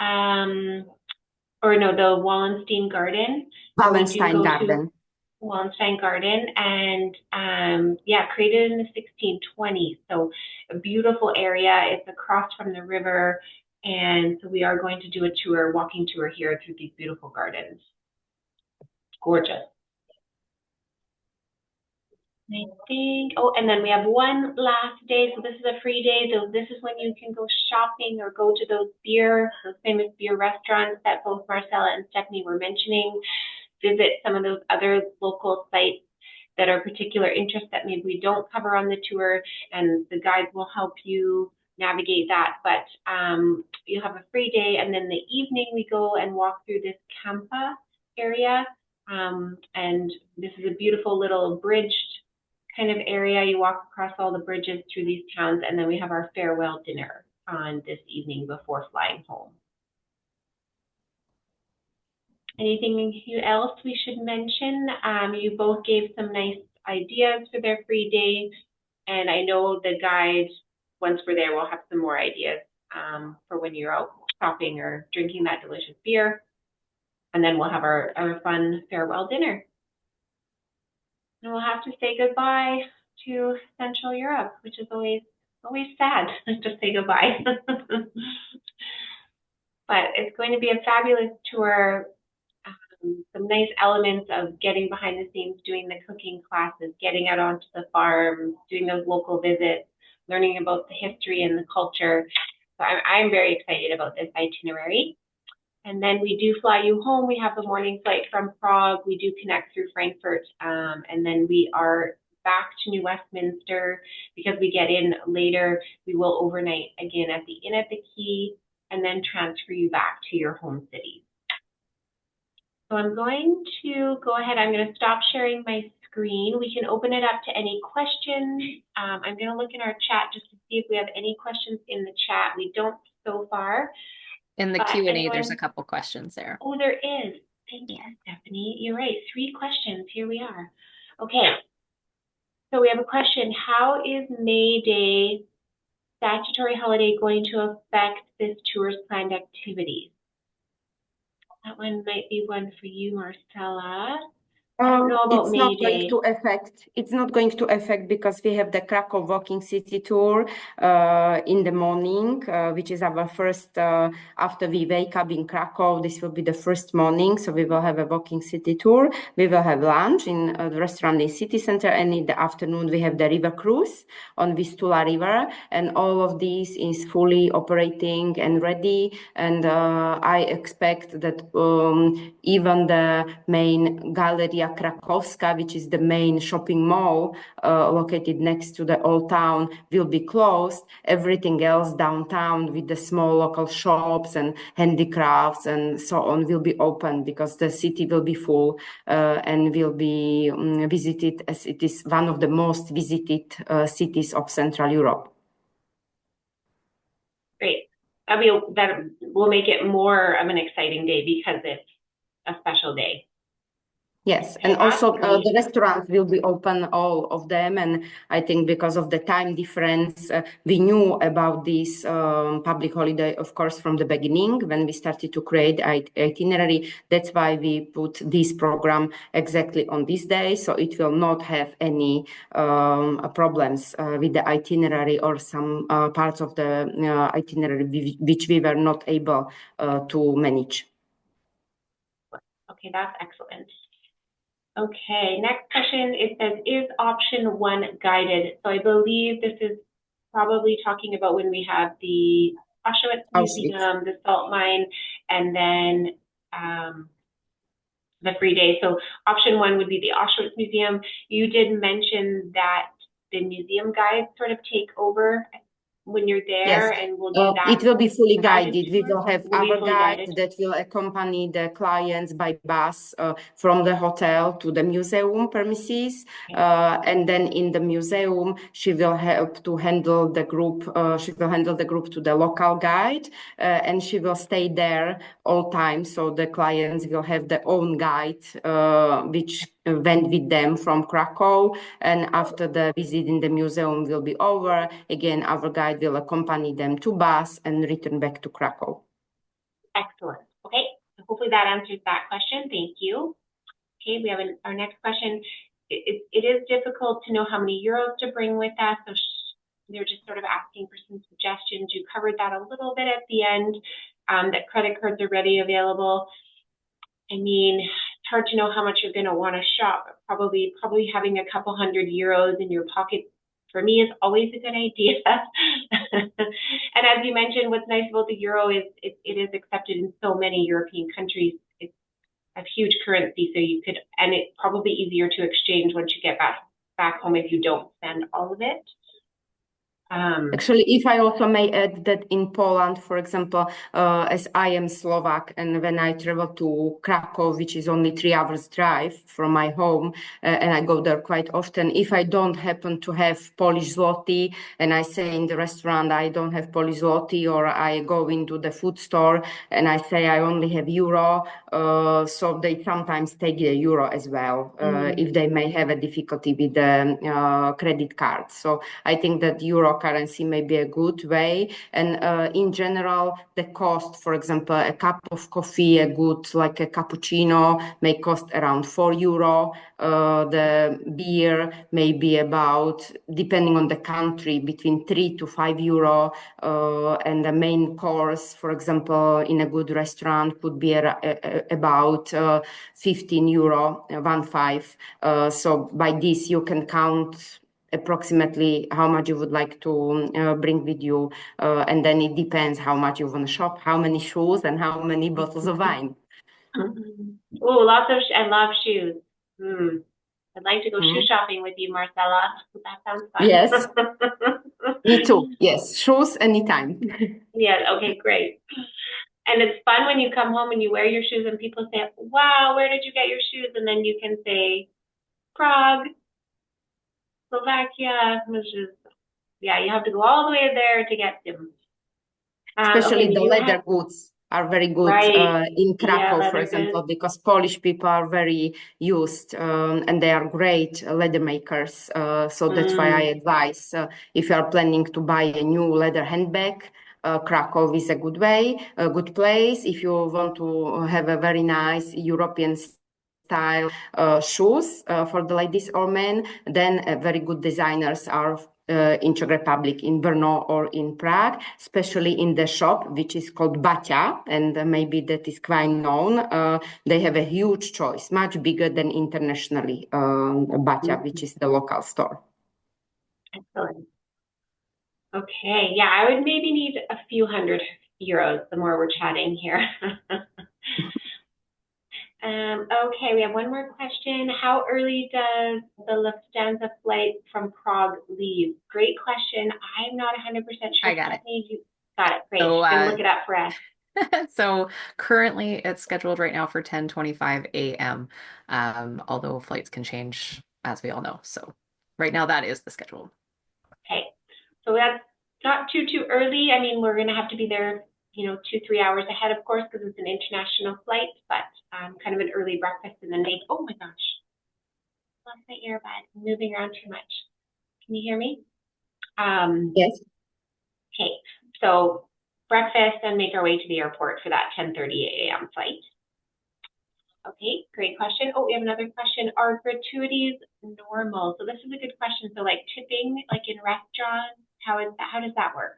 or no, the Wallenstein Garden. Wallenstein Garden. Wallenstein Garden, and yeah, created in the 1620s. So a beautiful area. It's across from the river, and so we are going to do a tour, walking tour here through these beautiful gardens. Gorgeous. I think, oh, and then we have one last day. So this is a free day. So this is when you can go shopping or go to those famous beer restaurants that both Marcela and Stephanie were mentioning. Visit some of those other local sites that are particular interest that maybe we don't cover on the tour, and the guides will help you navigate that. But you have a free day, and then the evening we go and walk through this Campa area, and this is a beautiful little bridged kind of area. You walk across all the bridges through these towns, and then we have our farewell dinner on this evening before flying home. Anything else we should mention? You both gave some nice ideas for their free day, and I know the guide, once we're there, will have some more ideas for when you're out shopping or drinking that delicious beer. And then we'll have our fun farewell dinner. And we'll have to say goodbye to Central Europe, which is always sad to say goodbye. But it's going to be a fabulous tour. Some nice elements of getting behind the scenes, doing the cooking classes, getting out onto the farm, doing those local visits, learning about the history and the culture. So I'm very excited about this itinerary. And then we do fly you home. We have the morning flight from Prague. We do connect through Frankfurt. And then we are back to New Westminster because we get in later. We will overnight again at the Inn at the Quay and then transfer you back to your home city. So I'm going to go ahead. I'm going to stop sharing my screen. We can open it up to any questions. I'm going to look in our chat just to see if we have any questions in the chat. We don't so far. In the Q&A, there's a couple questions there. Oh, there is. Thank you, Stephanie. You're right. 3 questions. Here we are. Okay. So we have a question. How is May Day statutory holiday going to affect this tour's planned activities? That one might be one for you, Marcela. I don't know about May Day. It's not going to affect because we have the Krakow Walking City Tour in the morning, which is our first, after we wake up in Krakow, this will be the first morning. So we will have a Walking City Tour. We will have lunch in the restaurant in City Center, and in the afternoon we have the river cruise on Vistula River, and all of this is fully operating and ready. And I expect that even the main Galleria Krakowska, which is the main shopping mall located next to the old town, will be closed. Everything else downtown with the small local shops and handicrafts and so on will be open because the city will be full and will be visited, as it is one of the most visited cities of Central Europe. Great. That will make it more of an exciting day because it's a special day. Yes, and also the restaurants will be open, all of them. And I think because of the time difference, we knew about this public holiday, of course, from the beginning when we started to create itinerary. That's why we put this program exactly on this day. So it will not have any problems with the itinerary or some parts of the itinerary which we were not able to manage. Okay, that's excellent. Okay, next question, it says, is option 1 guided? So I believe this is probably talking about when we have the Auschwitz Museum, the salt mine, and then the free day. So option 1 would be the Auschwitz Museum. You did mention that the museum guides sort of take over when you're there, yes. And we'll do that. It will be fully guided. We will have our guide guided. that will accompany the clients by bus from the hotel to the museum premises. And then in the museum, she will help to handle the group. She will handle the group to the local guide, and she will stay there all time. So the clients will have their own guide, which went with them from Krakow. And after the visit in the museum will be over, again, our guide will accompany them to bus and return back to Krakow. Excellent. Okay, so hopefully that answers that question. Thank you. Okay, we have our next question. It is difficult to know how many euros to bring with us, so they're just sort of asking for some suggestions. You covered that a little bit at the end, that credit cards are ready available. I mean, it's hard to know how much you're going to want to shop. Probably having a couple €100 in your pocket for me is always a good idea. And as you mentioned, what's nice about the euro is it is accepted in so many European countries. It's a huge currency, so you could, and it's probably easier to exchange once you get back home if you don't spend all of it. Actually, if I also may add that in Poland, for example, as I am Slovak, and when I travel to Krakow, which is only 3 hours drive from my home, and I go there quite often, if I don't happen to have Polish zloty, and I say in the restaurant I don't have Polish zloty, or I go into the food store and I say I only have euro, so they sometimes take the euro as well, if they may have a difficulty with the credit card. So I think that euro currency may be a good way. And in general, the cost, for example, a cup of coffee, a good like a cappuccino may cost around €4. The beer may be about, depending on the country, between €3 to €5. And the main course, for example, in a good restaurant could be about €15, 1.5. So by this, you can count approximately how much you would like to bring with you, and then it depends how much you want to shop, how many shoes, and how many bottles of wine. Oh, I love shoes. I'd like to go shoe shopping with you, Marcela. That sounds fun. Yes, me too. Yes, shoes anytime. Yeah, okay, great. And it's fun when you come home and you wear your shoes and people say, wow, where did you get your shoes? And then you can say, Prague, Slovakia, which is, yeah, you have to go all the way there to get them. Especially the leather goods are very good in Krakow, for example, because Polish people are very used and they are great leather makers. So that's why I advise if you are planning to buy a new leather handbag, Krakow is a good place. If you want to have a very nice European style shoes for the ladies or men, then very good designers are in Czech Republic, in Brno or in Prague, especially in the shop, which is called Baťa, and maybe that is quite known. They have a huge choice, much bigger than internationally, Baťa, which is the local store. Excellent. Okay, yeah, I would maybe need a few €100 the more we're chatting here. Okay, we have one more question. How early does the Lufthansa flight from Prague leave? Great question. I'm not 100% sure. I got it. You got it. Great. So, look it up for us. So currently it's scheduled right now for 10:25 a.m. Although flights can change, as we all know. So right now that is the schedule. Okay, so that's not too early. I mean, we're going to have to be there, 2-3 hours ahead, of course, because it's an international flight, but kind of an early breakfast and then make, oh my gosh, lost my earbud, I'm moving around too much. Can you hear me? Yes. Okay, so breakfast and make our way to the airport for that 10:30 a.m. flight. Okay, great question. Oh, we have another question. Are gratuities normal? So this is a good question. So like tipping, like in restaurants, how does that work?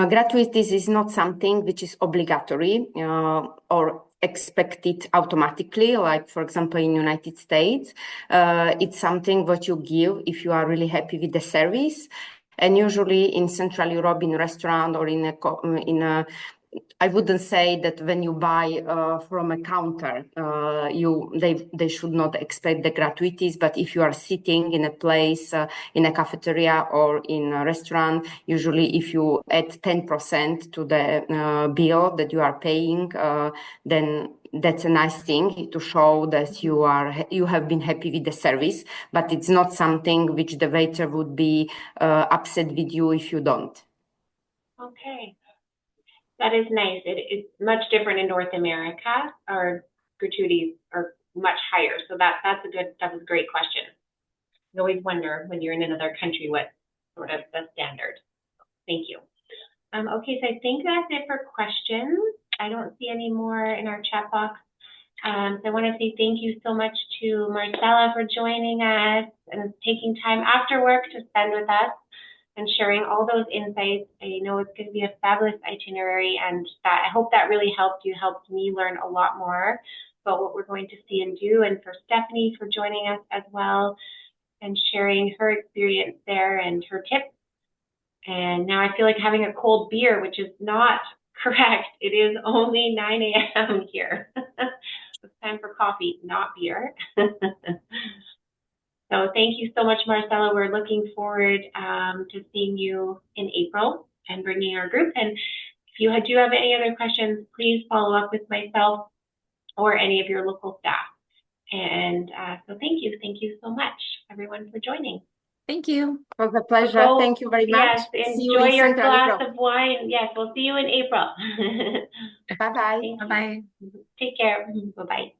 Gratuities is not something which is obligatory or expected automatically, like for example in United States. It's something what you give if you are really happy with the service. And usually in Central Europe, in a restaurant or in a I wouldn't say that when you buy from a counter, they should not expect the gratuities. But if you are sitting in a place, in a cafeteria or in a restaurant, usually if you add 10% to the bill that you are paying, then that's a nice thing to show that you have been happy with the service. But it's not something which the waiter would be upset with you if you don't. Okay. That is nice. It's much different in North America. Our gratuities are much higher. So that was a great question. You always wonder when you're in another country what sort of the standard. Thank you. Okay, so I think that's it for questions. I don't see any more in our chat box. So I want to say thank you so much to Marcela for joining us and taking time after work to spend with us and sharing all those insights. I know it's going to be a fabulous itinerary, and that I hope that really helped you, helped me learn a lot more about what we're going to see and do, and for Stephanie for joining us as well and sharing her experience there and her tips. And now I feel like having a cold beer, which is not correct. It is only 9 a.m. here. It's time for coffee, not beer. So thank you so much, Marcela. We're looking forward to seeing you in April and bringing our group. And if you do have any other questions, please follow up with myself or any of your local staff. And so thank you. Thank you so much, everyone, for joining. Thank you. It was a pleasure. Thank you very much. Yes, See you enjoy in your Central glass Europe. of wine. Yes, we'll see you in April. Bye-bye. Bye-bye. Take care. Bye-bye.